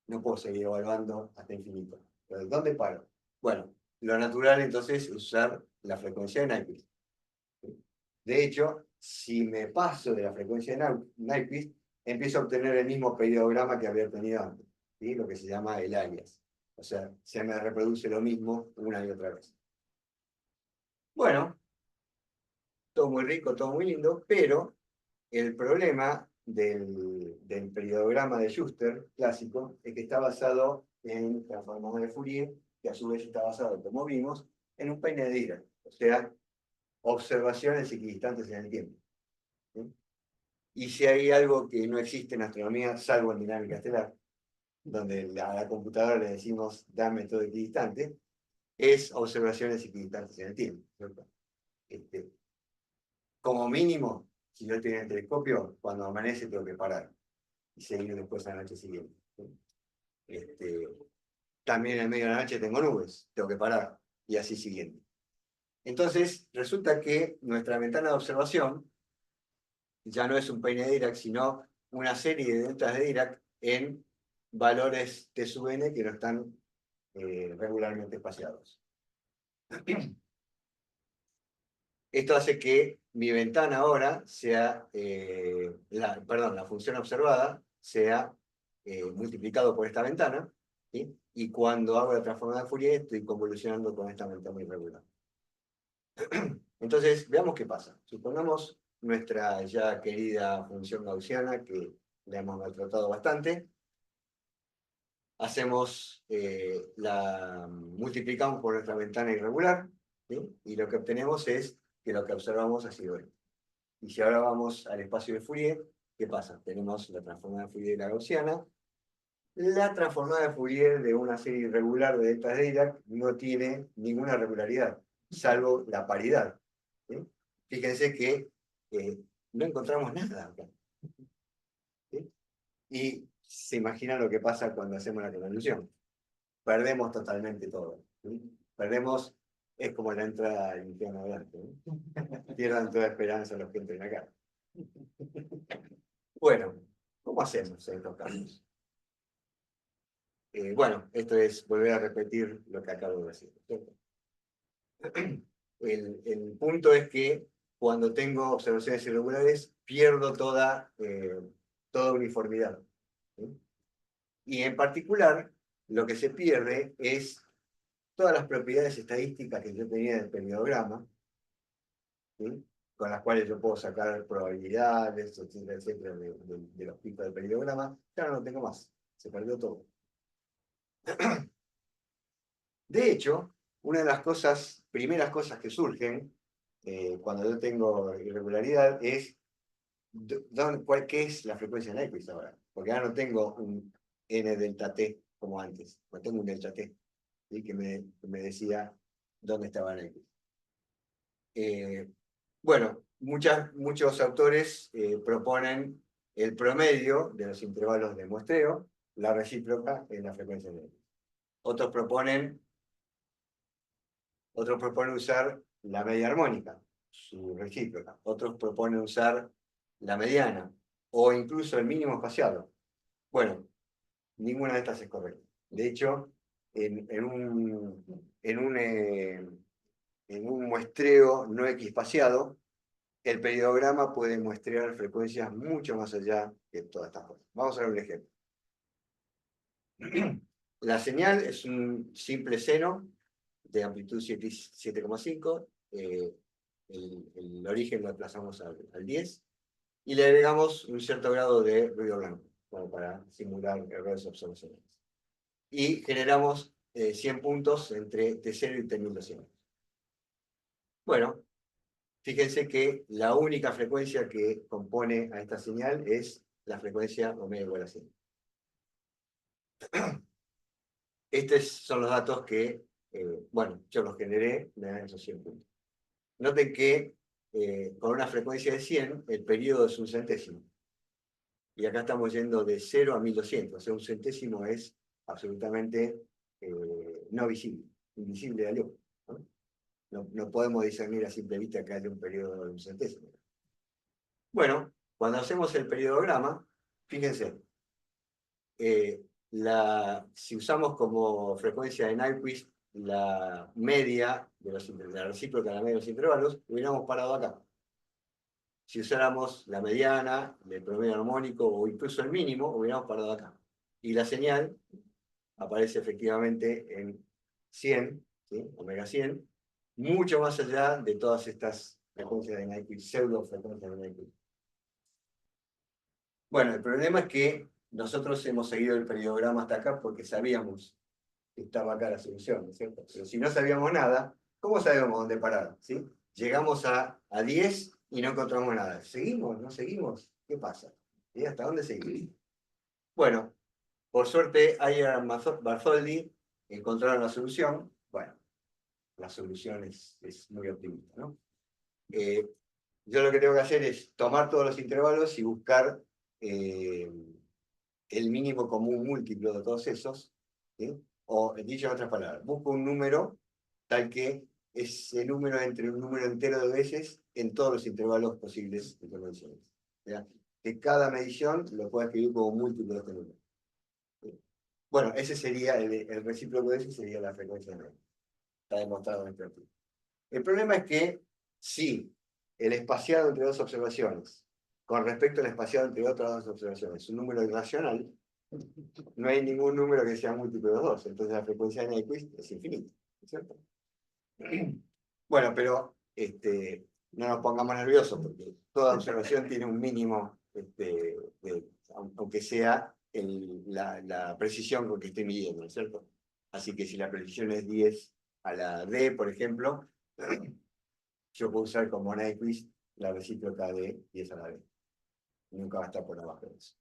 No puedo seguir evaluando hasta infinito. ¿Pero dónde paro? Bueno, lo natural entonces es usar la frecuencia de Nyquist. ¿Sí? De hecho, si me paso de la frecuencia de Nyquist, empiezo a obtener el mismo periodograma que había obtenido antes, ¿sí? Lo que se llama el alias. O sea, se me reproduce lo mismo una y otra vez. Bueno, todo muy rico, todo muy lindo, pero el problema del periodograma de Schuster clásico es que está basado en transformador de Fourier, que a su vez está basado, como vimos, en un peine de Dirac, o sea, observaciones equidistantes en el tiempo. ¿Sí? Y si hay algo que no existe en astronomía, salvo en dinámica estelar, donde a la computadora le decimos dame todo equidistante, es observaciones equidistantes en el tiempo. ¿Cierto? Como mínimo, si yo tengo el telescopio, cuando amanece tengo que parar y seguir después a la noche siguiente. También en medio de la noche tengo nubes, tengo que parar y así siguiente. Entonces, resulta que nuestra ventana de observación ya no es un peine de Dirac, sino una serie de deltas de Dirac en valores T sub n que no están regularmente espaciados. Esto hace que mi ventana ahora sea, la función observada sea multiplicado por esta ventana, ¿sí? Y cuando hago la transformada de Fourier estoy convolucionando con esta ventana irregular. Entonces, veamos qué pasa. Supongamos nuestra ya querida función gaussiana, que la hemos maltratado bastante. Multiplicamos por nuestra ventana irregular, ¿sí? Y lo que obtenemos es que lo que observamos ha sido esto. Y si ahora vamos al espacio de Fourier, ¿qué pasa? Tenemos la transformada de Fourier de la gaussiana. La transformada de Fourier de una serie irregular de deltas de Dirac no tiene ninguna regularidad, salvo la paridad. ¿Sí? Fíjense que no encontramos nada acá. ¿Sí? Y se imaginan lo que pasa cuando hacemos la convolución. Perdemos totalmente todo. ¿Sí? Perdemos, es como la entrada al infierno adelante. ¿Sí? Pierdan toda esperanza los que entren acá. Bueno, ¿cómo hacemos en estos casos? Bueno, esto es volver a repetir lo que acabo de decir. El punto es que cuando tengo observaciones irregulares pierdo toda uniformidad. ¿Sí? Y en particular, lo que se pierde es todas las propiedades estadísticas que yo tenía del periodograma, ¿sí? Con las cuales yo puedo sacar probabilidades, etcétera, etcétera, de los picos del periodograma, ya no lo tengo más, se perdió todo. De hecho, una de las primeras cosas que surgen cuando yo tengo irregularidad es ¿qué es la frecuencia de Nyquist ahora? Porque ahora no tengo un n delta t como antes, no tengo un delta t, ¿sí? que me decía dónde estaba Nyquist. Bueno, muchos autores proponen el promedio de los intervalos de muestreo, la recíproca en la frecuencia de Nyquist. Otros proponen usar la media armónica, su recíproca. Otros proponen usar la mediana, o incluso el mínimo espaciado. Bueno, ninguna de estas es correcta. De hecho, en un muestreo no equispaciado, el periodograma puede muestrear frecuencias mucho más allá que todas estas cosas. Vamos a ver un ejemplo. La señal es un simple seno de amplitud 7,5. El origen lo desplazamos al 10 y le agregamos un cierto grado de ruido blanco, como para simular errores observacionales. Y generamos 100 puntos entre T0 y T1200. Bueno, fíjense que la única frecuencia que compone a esta señal es la frecuencia omega igual a 100. Estos son los datos que, bueno, yo los generé, me dan esos 100 puntos. Noten que con una frecuencia de 100, el periodo es un centésimo. Y acá estamos yendo de 0 a 1200. O sea, un centésimo es absolutamente no visible, invisible a luz. No podemos discernir a simple vista que haya un periodo de un centésimo. Bueno, cuando hacemos el periodograma, fíjense, si usamos como frecuencia de Nyquist la media de la recíproca de la media de los intervalos, hubiéramos parado acá. Si usáramos la mediana, el promedio armónico o incluso el mínimo, hubiéramos parado acá. Y la señal aparece efectivamente en 100, ¿sí? Omega 100, mucho más allá de todas estas frecuencias de Nyquist, pseudo frecuencias de Nyquist. Bueno, el problema es que nosotros hemos seguido el periodograma hasta acá porque sabíamos que estaba acá la solución, ¿no es cierto? Pero si no sabíamos nada, ¿cómo sabemos dónde parar? ¿Sí? Llegamos a 10 y no encontramos nada. ¿Seguimos? ¿No seguimos? ¿Qué pasa? ¿Y hasta dónde seguimos? Bueno, por suerte, Ayer Bartholdi encontraron la solución. Bueno, la solución es muy optimista, ¿no? Yo lo que tengo que hacer es tomar todos los intervalos y buscar el mínimo común múltiplo de todos esos, ¿sí? O, dicho en otras palabras, busco un número tal que ese número entre un número entero de veces en todos los intervalos posibles de convenciones. Que cada medición lo pueda escribir como múltiplo de este número. ¿Sí? Bueno, ese sería el recíproco de ese sería la frecuencia de media. Está demostrado en este artículo. El problema es que si el espaciado entre dos observaciones con respecto al espaciado entre otras dos observaciones es un número irracional, no hay ningún número que sea múltiplo de los dos. Entonces la frecuencia de Nyquist es infinita, ¿cierto? Bueno, pero no nos pongamos nerviosos porque toda observación tiene un mínimo, aunque sea la precisión con que estoy midiendo, ¿no es cierto? Así que si la precisión es 10 a la D, por ejemplo, yo puedo usar como Nyquist la recíproca de 10 a la D. Nunca va a estar por abajo de eso.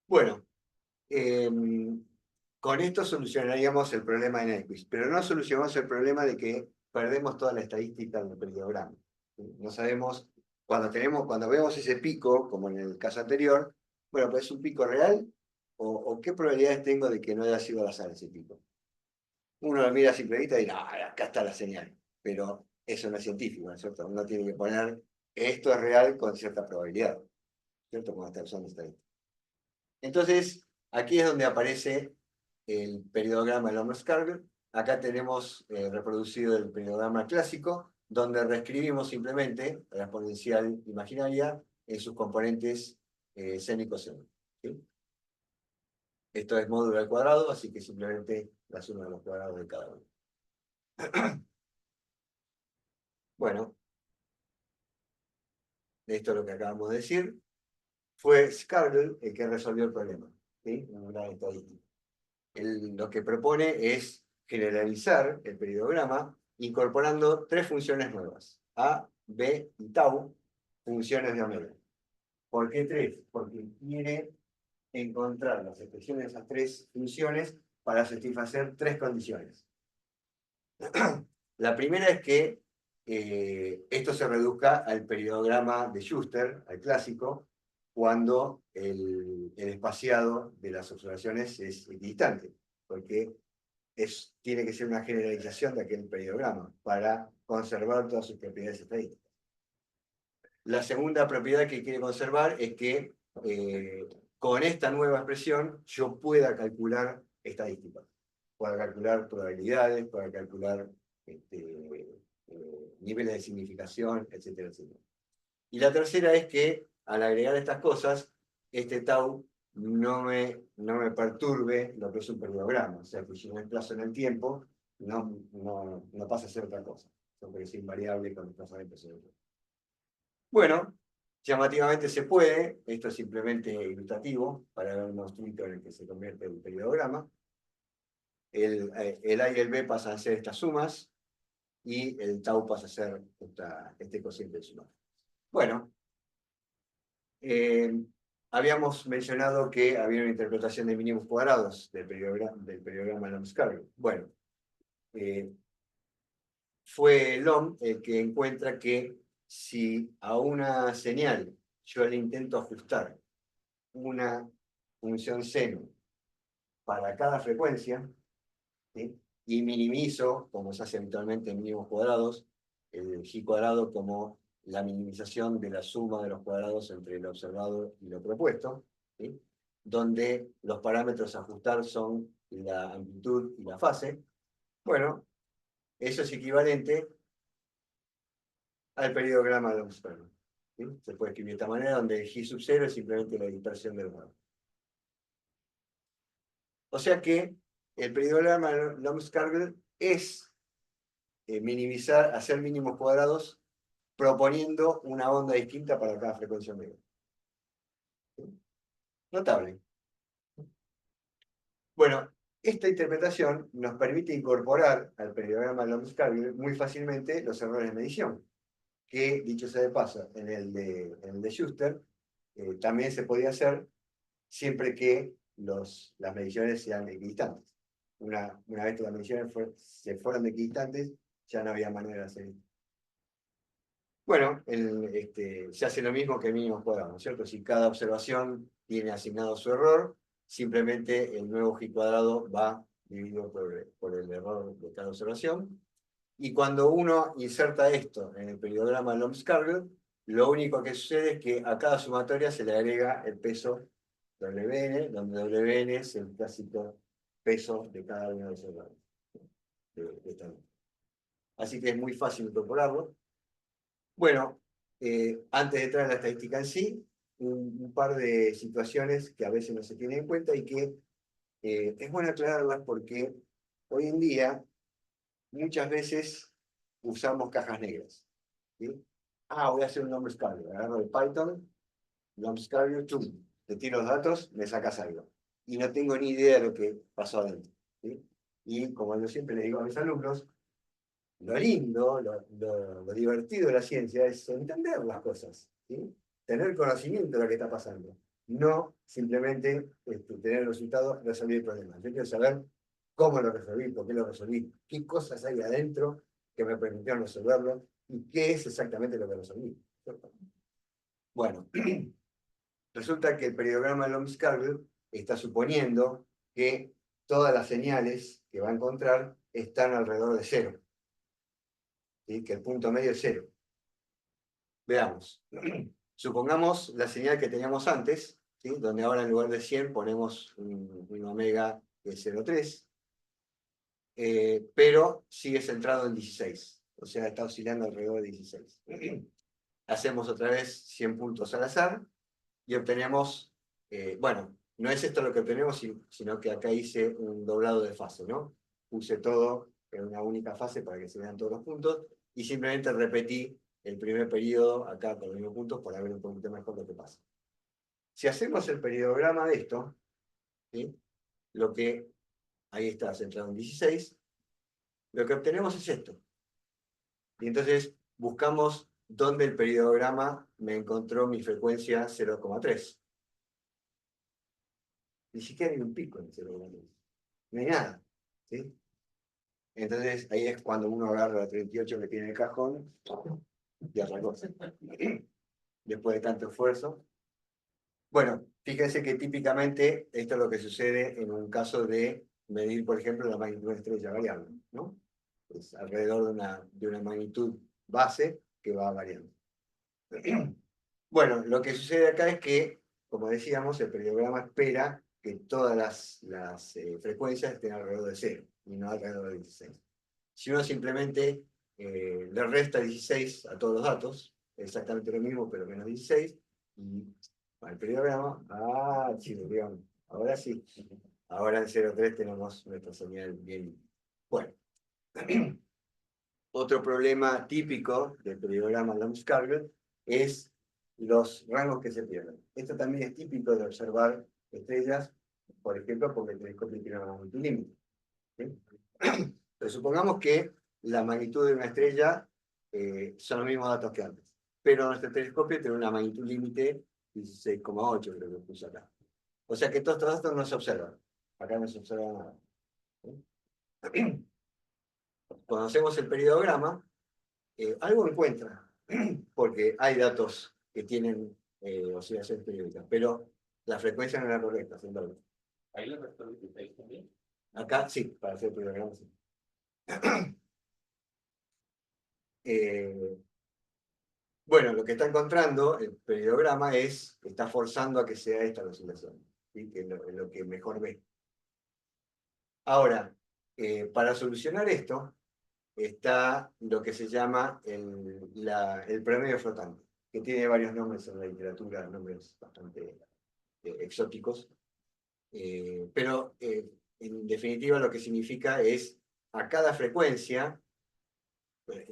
Bueno, con esto solucionaríamos el problema de Nyquist, pero no solucionamos el problema de que perdemos toda la estadística del periodograma. No sabemos, cuando vemos ese pico, como en el caso anterior, bueno, pues es un pico real, o qué probabilidades tengo de que no haya sido al azar ese pico. Uno lo mira a simple vista y dice, acá está la señal, pero eso no es científico, ¿no es cierto? Uno tiene que poner, esto es real con cierta probabilidad, ¿cierto? Cuando está usando estadística. Entonces, aquí es donde aparece el periodograma de Lomas-Carver. Acá tenemos reproducido el periodograma clásico, donde reescribimos simplemente la exponencial imaginaria en sus componentes seno y coseno. ¿Sí? Esto es módulo al cuadrado, así que simplemente la suma de los cuadrados de cada uno. Bueno, esto es lo que acabamos de decir. Fue Scarlett el que resolvió el problema, ¿sí? Un gran estadístico. Lo que propone es generalizar el periodograma incorporando tres funciones nuevas, A, B y tau, funciones de omega. ¿Por qué tres? Porque quiere encontrar las expresiones de esas tres funciones para satisfacer tres condiciones. La primera es que esto se reduzca al periodograma de Schuster, al clásico, cuando el espaciado de las observaciones es equidistante, porque tiene que ser una generalización de aquel periodograma para conservar todas sus propiedades estadísticas. La segunda propiedad que quiere conservar es que con esta nueva expresión yo pueda calcular estadísticas, pueda calcular probabilidades, pueda calcular niveles de significación, etcétera, etcétera. Y la tercera es que al agregar estas cosas, este tau no me perturbe lo que es un periodograma. O sea, que si me desplazo en el tiempo, no pasa a ser otra cosa. Porque es invariable con desplazamientos en el tiempo. Bueno, llamativamente se puede, esto es simplemente ilustrativo, para ver un monstruito en el que se convierte en un periodograma. El A y el B pasan a ser estas sumas, y el tau pasa a ser este cociente de suma. Bueno, habíamos mencionado que había una interpretación de mínimos cuadrados del periodograma Lom-Scarlett. Bueno, fue Lom el que encuentra que si a una señal yo le intento ajustar una función seno para cada frecuencia, ¿sí? Y minimizo, como se hace habitualmente en mínimos cuadrados, el G cuadrado como la minimización de la suma de los cuadrados entre lo observado y lo propuesto, ¿sí? Donde los parámetros a ajustar son la amplitud y la fase. Bueno, eso es equivalente al periodograma de Lom-Scarlett, ¿sí? Se puede escribir de esta manera, donde el G sub 0 es simplemente la dispersión del grado. O sea que el periodograma Lom-Scarlett es minimizar, hacer mínimos cuadrados proponiendo una onda distinta para cada frecuencia omega. Notable. Bueno, esta interpretación nos permite incorporar al periodograma Lom-Scarlett muy fácilmente los errores de medición, que, dicho sea de paso, en el de Schuster también se podía hacer siempre que las mediciones sean equidistantes. Una vez que las mediciones se fueran de equidistantes, ya no había manera de hacer esto. Bueno, se hace lo mismo que mínimos cuadrados, ¿cierto? Si cada observación tiene asignado su error, simplemente el nuevo G cuadrado va dividido por el error de cada observación. Y cuando uno inserta esto en el periodograma Lom-Scarlett, lo único que sucede es que a cada sumatoria se le agrega el peso WN, donde WN es el clásico peso de cada uno de esos errores. Así que es muy fácil incorporarlo. Bueno, antes de entrar en la estadística en sí, un par de situaciones que a veces no se tienen en cuenta y que es bueno aclararlas porque hoy en día muchas veces usamos cajas negras, ¿sí? Voy a hacer un Lom-Scarlett, agarro el Python, Lom-Scarlett, te tiro los datos, me sacas algo. Y no tengo ni idea de lo que pasó adentro, ¿sí? Y como yo siempre le digo a mis alumnos, lo lindo, lo divertido de la ciencia es entender las cosas, ¿sí? Tener conocimiento de lo que está pasando. No simplemente tener el resultado, resolver problemas. Yo quiero saber cómo lo resolví, por qué lo resolví, qué cosas hay adentro que me permitieron resolverlo y qué es exactamente lo que resolví. Bueno, resulta que el periodograma de Lom-Scarlett está suponiendo que todas las señales que va a encontrar están alrededor de cero. ¿Sí? Que el punto medio es 0. Veamos. Supongamos la señal que teníamos antes, ¿sí? Donde ahora en lugar de 100 ponemos un omega que es 0,3, pero sigue centrado en 16, o sea, está oscilando alrededor de 16. Hacemos otra vez 100 puntos al azar y obtenemos, bueno, no es esto lo que obtenemos, sino que acá hice un doblado de fase, ¿no? Puse todo en una única fase para que se vean todos los puntos, y simplemente repetí el primer periodo acá con los mismos puntos para ver un poquito mejor lo que pasa. Si hacemos el periodograma de esto, ¿sí? Ahí está centrado en 16, lo que obtenemos es esto. Y entonces buscamos dónde el periodograma me encontró mi frecuencia 0,3. Ni siquiera hay un pico en el 0,3. No hay nada, ¿sí? Entonces ahí es cuando uno agarra la 38 que tiene en el cajón y otra cosa. Después de tanto esfuerzo. Bueno, fíjense que típicamente esto es lo que sucede en un caso de medir, por ejemplo, la magnitud de una estrella variable, ¿no? Es alrededor de una magnitud base que va variando. Bueno, lo que sucede acá es que, como decíamos, el periodograma espera que todas las frecuencias estén alrededor de 0 y no alrededor de 16. Si uno simplemente le resta 16 a todos los datos, exactamente lo mismo, pero menos 16, y al periodograma. Ah, chirrión. Ahora sí. Ahora en 03 tenemos nuestra señal bien. Bueno. Otro problema típico del periodograma Lambskargel es los rangos que se pierden. Esto también es típico de observar estrellas, por ejemplo, porque el telescopio tiene una magnitud límite. ¿Sí? Pero supongamos que la magnitud de una estrella son los mismos datos que antes, pero nuestro telescopio tiene una magnitud límite 16,8, creo que puse acá. O sea que todos estos datos no se observan. Acá no se observa nada. ¿Sí? Cuando hacemos el periodograma, algo encuentra, porque hay datos que tienen oscilaciones periódicas, pero la frecuencia no es la correcta, sin duda. Ahí le restó 16 también. Acá sí, para hacer el periodograma sí. Bueno, lo que está encontrando el periodograma es que está forzando a que sea esta la oscilación, ¿sí? Que es lo que mejor ve. Ahora, para solucionar esto, está lo que se llama el promedio flotante, que tiene varios nombres en la literatura, nombres bastante exóticos, pero en definitiva lo que significa es a cada frecuencia.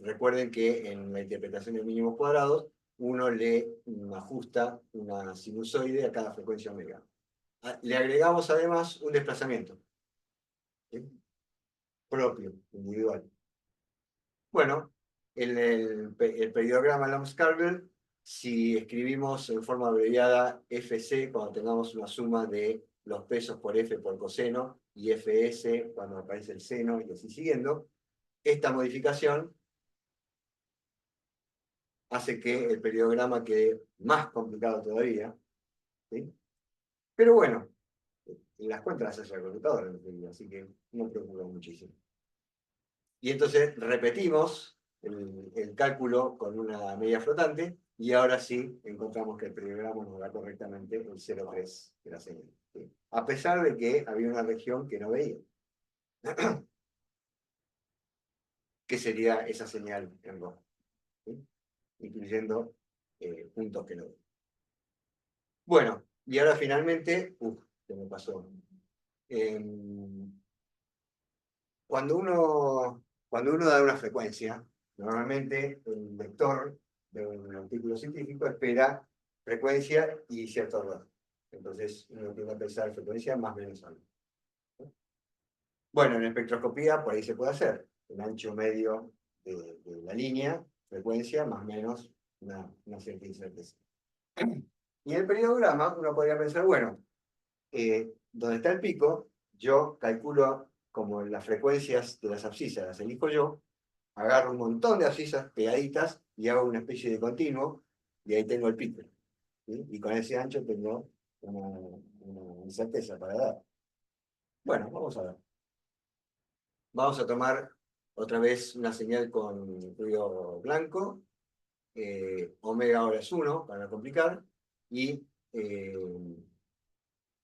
Recuerden que en la interpretación de mínimos cuadrados, uno le ajusta una sinusoide a cada frecuencia omega. Le agregamos además un desplazamiento, ¿sí? Propio, individual. Bueno, el periodograma Lambskargel, si escribimos en forma abreviada FC, cuando tengamos una suma de los pesos por F por coseno, y FS cuando aparece el seno, y así siguiendo, esta modificación hace que el periodograma quede más complicado todavía, ¿sí? Pero bueno, las cuentas las hace el computador, así que no preocupa muchísimo. Y entonces repetimos el cálculo con una media flotante, y ahora sí encontramos que el periodograma nos da correctamente el 0,3 de la señal, ¿sí? A pesar de que había una región que no veía, que sería esa señal en rojo, ¿sí? Incluyendo puntos que no ven. Bueno, y ahora finalmente, se me pasó. Cuando uno da una frecuencia, normalmente el lector de un artículo científico espera frecuencia y cierto error. Entonces uno tiene que pensar frecuencia más o menos algo. Bueno, en espectroscopía por ahí se puede hacer. El ancho medio de la línea, frecuencia más o menos una cierta incerteza. Y en el periodograma uno podría pensar, bueno, donde está el pico, yo calculo como las frecuencias de las abscisas, las elijo yo, agarro un montón de abscisas pegaditas y hago una especie de continuo, y ahí tengo el pico, ¿sí? Y con ese ancho tengo una incerteza para dar. Bueno, vamos a ver. Vamos a tomar otra vez una señal con ruido blanco, omega ahora es 1, para no complicar, y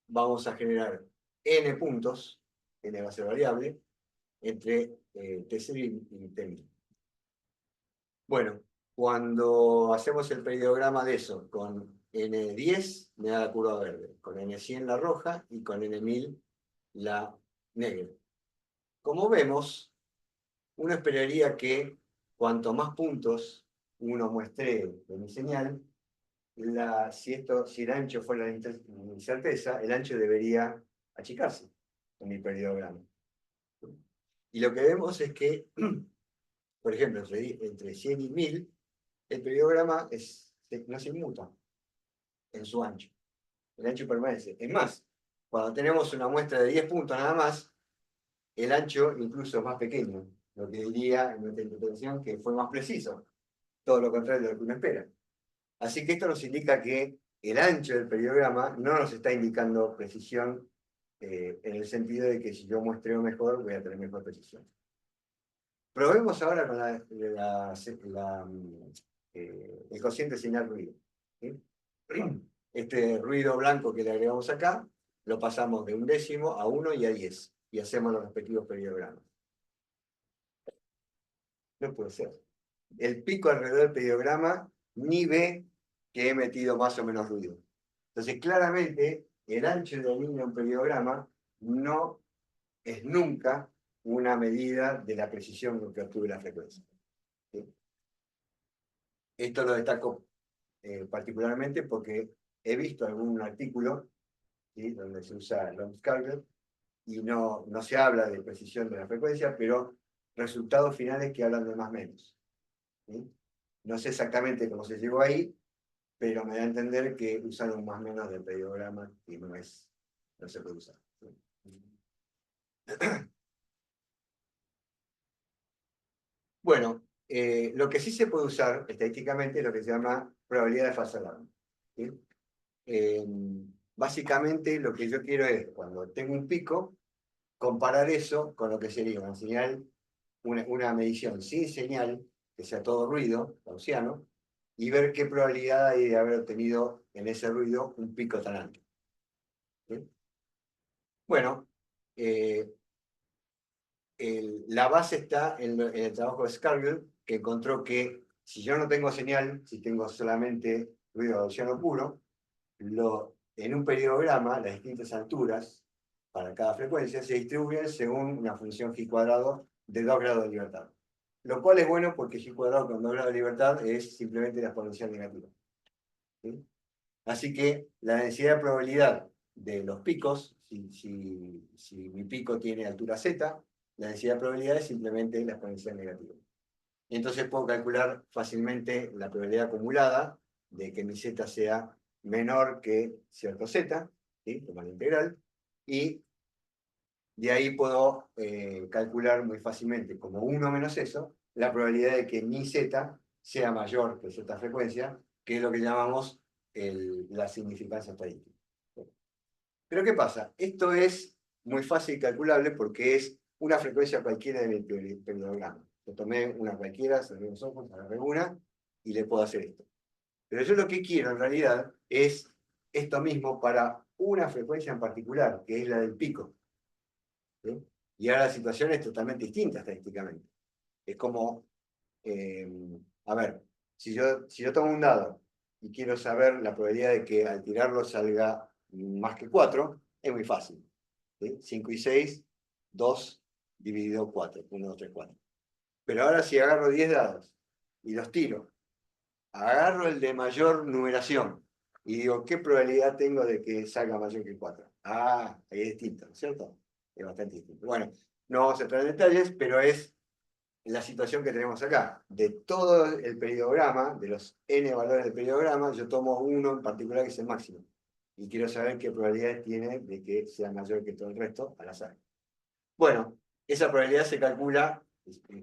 vamos a generar n puntos, n va a ser variable, entre T0 y T1000. Bueno, cuando hacemos el periodograma de eso, con N10 me da la curva verde, con N100 la roja y con N1000 la negra. Como vemos, uno esperaría que cuanto más puntos uno muestre de mi señal, si el ancho fuera la incerteza, el ancho debería achicarse en mi periodograma. Y lo que vemos es que, por ejemplo, entre 100 y 1000, el periodograma no se inmuta en su ancho. El ancho permanece. Es más, cuando tenemos una muestra de 10 puntos nada más, el ancho incluso es más pequeño, lo que diría en nuestra interpretación que fue más preciso, todo lo contrario de lo que uno espera. Así que esto nos indica que el ancho del periodograma no nos está indicando precisión en el sentido de que si yo muestreo mejor, voy a tener mejor precisión. Probemos ahora con el cociente señal ruido, ¿sí? Este ruido blanco que le agregamos acá, lo pasamos de 1/10 a 1 y a 10, y hacemos los respectivos periodogramas. No puede ser. El pico alrededor del periodograma ni ve que he metido más o menos ruido. Entonces, claramente, el ancho de dominio de un periodograma no es nunca una medida de la precisión con que obtuve la frecuencia. ¿Sí? Esto lo destaco particularmente porque he visto algún artículo, ¿sí?, donde se usa Longskagel y no se habla de precisión de la frecuencia, pero resultados finales que hablan de más menos. ¿Sí? No sé exactamente cómo se llegó ahí, pero me da a entender que usan un más menos del periodograma y no se puede usar. ¿Sí? Bueno, lo que sí se puede usar estadísticamente es lo que se llama probabilidad de falsa alarma. ¿Sí? Básicamente lo que yo quiero es, cuando tengo un pico, comparar eso con lo que sería una señal, una medición sin señal, que sea todo ruido, gaussiano, y ver qué probabilidad hay de haber obtenido en ese ruido un pico tan alto. ¿Sí? Bueno, la base está en el trabajo de Scargill, que encontró que si yo no tengo señal, si tengo solamente ruido gaussiano puro, en un periodograma, las distintas alturas para cada frecuencia se distribuyen según una función g cuadrado de 2 grados de libertad. Lo cual es bueno porque g cuadrado con 2 grados de libertad es simplemente la exponencial negativa. ¿Sí? Así que la densidad de probabilidad de los picos, si mi pico tiene altura z, la densidad de probabilidad es simplemente la exponencial negativa. Y entonces puedo calcular fácilmente la probabilidad acumulada de que mi z sea menor que cierto z, ¿sí?, tomar la integral, y de ahí puedo calcular muy fácilmente, como 1 menos eso, la probabilidad de que mi z sea mayor que cierta frecuencia, que es lo que llamamos la significancia estadística. Pero ¿qué pasa? Esto es muy fácil y calculable porque es una frecuencia cualquiera de mi periodograma. Yo tomé una cualquiera, cerré los ojos, agarré una y le puedo hacer esto. Pero yo lo que quiero en realidad es esto mismo para una frecuencia en particular, que es la del pico. ¿Sí? Y ahora la situación es totalmente distinta estadísticamente. Es como, a ver, si yo tomo un dado y quiero saber la probabilidad de que al tirarlo salga más que 4, es muy fácil. ¿Sí? 5 y 6, 2 dividido 4, 1, 2, 3, 4. Pero ahora si agarro 10 dados y los tiro, agarro el de mayor numeración y digo, ¿qué probabilidad tengo de que salga mayor que 4? Ah, ahí es distinto, ¿no es cierto? Es bastante distinto. Bueno, no vamos a entrar en detalles, pero es la situación que tenemos acá. De todo el periodograma, de los n valores del periodograma, yo tomo uno en particular que es el máximo. Y quiero saber qué probabilidad tiene de que sea mayor que todo el resto al azar. Bueno, esa probabilidad se calcula,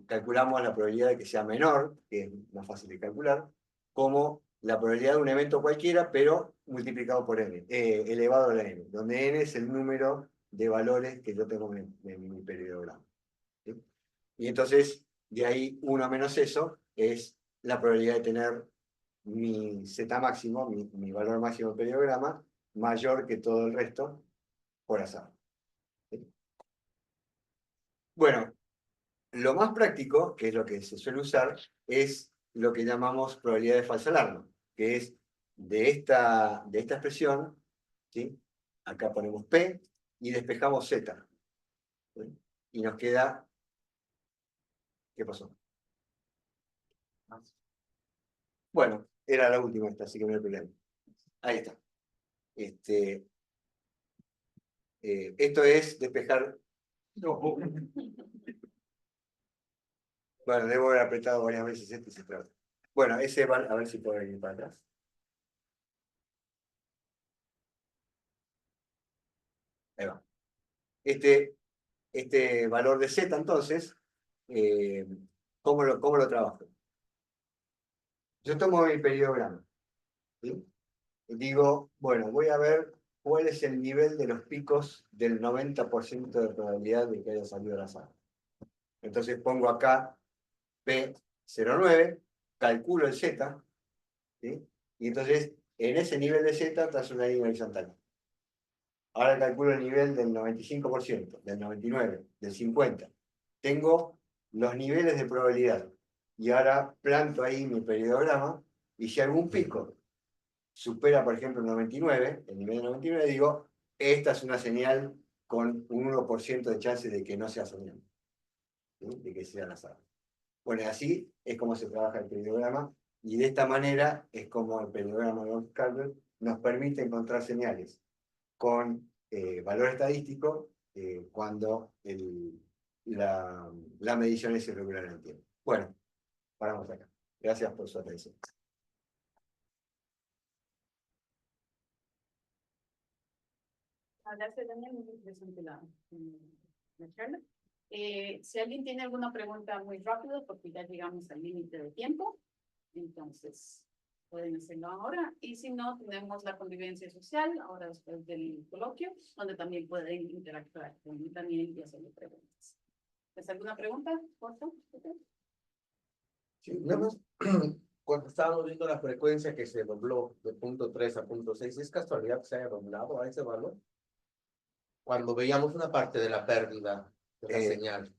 calculamos la probabilidad de que sea menor, que es más fácil de calcular, como la probabilidad de un evento cualquiera, pero multiplicado por n, elevado a la n, donde n es el número de valores que yo tengo en mi periodograma. ¿Sí? Y entonces, de ahí 1 menos eso es la probabilidad de tener mi z máximo, mi valor máximo del periodograma, mayor que todo el resto por azar. ¿Sí? Bueno, lo más práctico, que es lo que se suele usar, es lo que llamamos probabilidad de falsa alarma, que es de esta expresión, ¿sí? Acá ponemos P y despejamos Z. ¿Sí? Y nos queda... ¿Qué pasó? Bueno, era la última esta, así que no hay problema. Ahí está. Esto es despejar... No. Bueno, debo haber apretado varias veces este y se trata. Bueno, ese va, a ver si puedo ir para atrás. Ahí va. Este valor de Z, entonces, ¿cómo lo trabajo? Yo tomo mi periodograma, ¿sí? Y digo, bueno, voy a ver cuál es el nivel de los picos del 90% de probabilidad de que haya salido al azar. Entonces pongo acá P09, calculo el Z, ¿sí? Y entonces en ese nivel de Z trazo una línea horizontal. Ahora calculo el nivel del 95%, del 99%, del 50%. Tengo los niveles de probabilidad. Y ahora planto ahí mi periodograma, y si algún pico supera, por ejemplo, 99, el nivel de 99, digo, esta es una señal con un 1% de chance de que no sea señal, ¿sí? De que sea al azar. Bueno, así es como se trabaja el periodograma, y de esta manera es como el periodograma de Von-Carver nos permite encontrar señales con valor estadístico cuando la medición es irregular en el tiempo. Bueno, paramos acá. Gracias por su atención. Gracias, Daniel, muy interesante la charla. Si alguien tiene alguna pregunta muy rápido, porque ya llegamos al límite de tiempo, entonces pueden hacerlo ahora. Y si no, tenemos la convivencia social, ahora después del coloquio, donde también pueden interactuar con Daniel y hacerle preguntas. ¿Es alguna pregunta, por favor? Sí, nada más, cuando estábamos viendo la frecuencia que se dobló de punto 3 a punto 6, ¿es casualidad que se haya doblado a ese valor? Cuando veíamos una parte de la pérdida de la señal.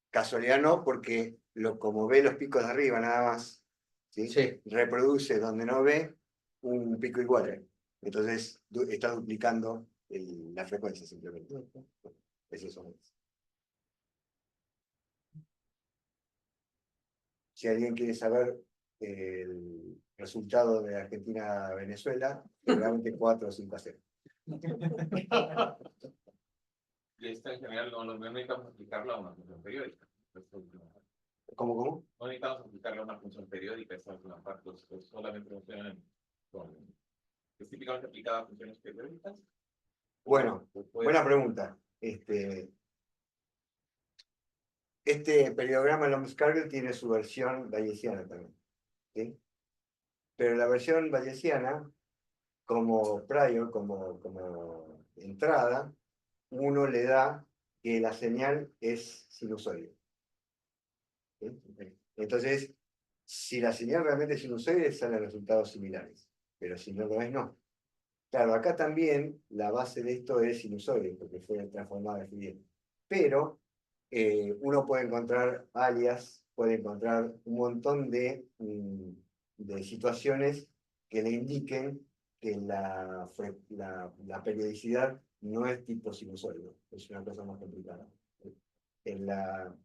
Casualidad no, porque como ve los picos de arriba nada más, ¿sí? Sí. Reproduce donde no ve un pico igual. Entonces está duplicando la frecuencia simplemente. Eso son. Si alguien quiere saber el resultado de Argentina-Venezuela, seguramente 4 o 5-0. Y esta en general no necesitamos aplicarla a una función periódica. ¿Cómo? No necesitamos aplicarla a una función periódica, esa es una parte, solamente funcionan es típicamente aplicada a funciones periódicas. Bueno, buena pregunta. Este periodograma Lomscarger tiene su versión bayesiana también, ¿sí? Pero la versión bayesiana, como prior, como entrada, uno le da que la señal es sinusoide, ¿sí? Entonces, si la señal realmente es sinusoide, salen resultados similares, pero si no lo es, no. Claro, acá también la base de esto es sinusoide, porque fue transformada en Fourier. Pero uno puede encontrar alias, puede encontrar un montón de situaciones que le indiquen que la periodicidad no es tipo sinusoide, es una cosa más complicada. En la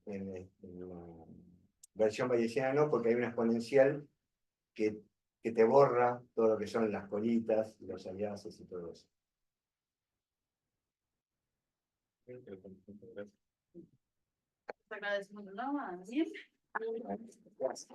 versión bayesiana no, porque hay una exponencial que te borra todo lo que son las colitas, los aliases y todo eso. Agradecemos de nuevo a Daniel. Gracias.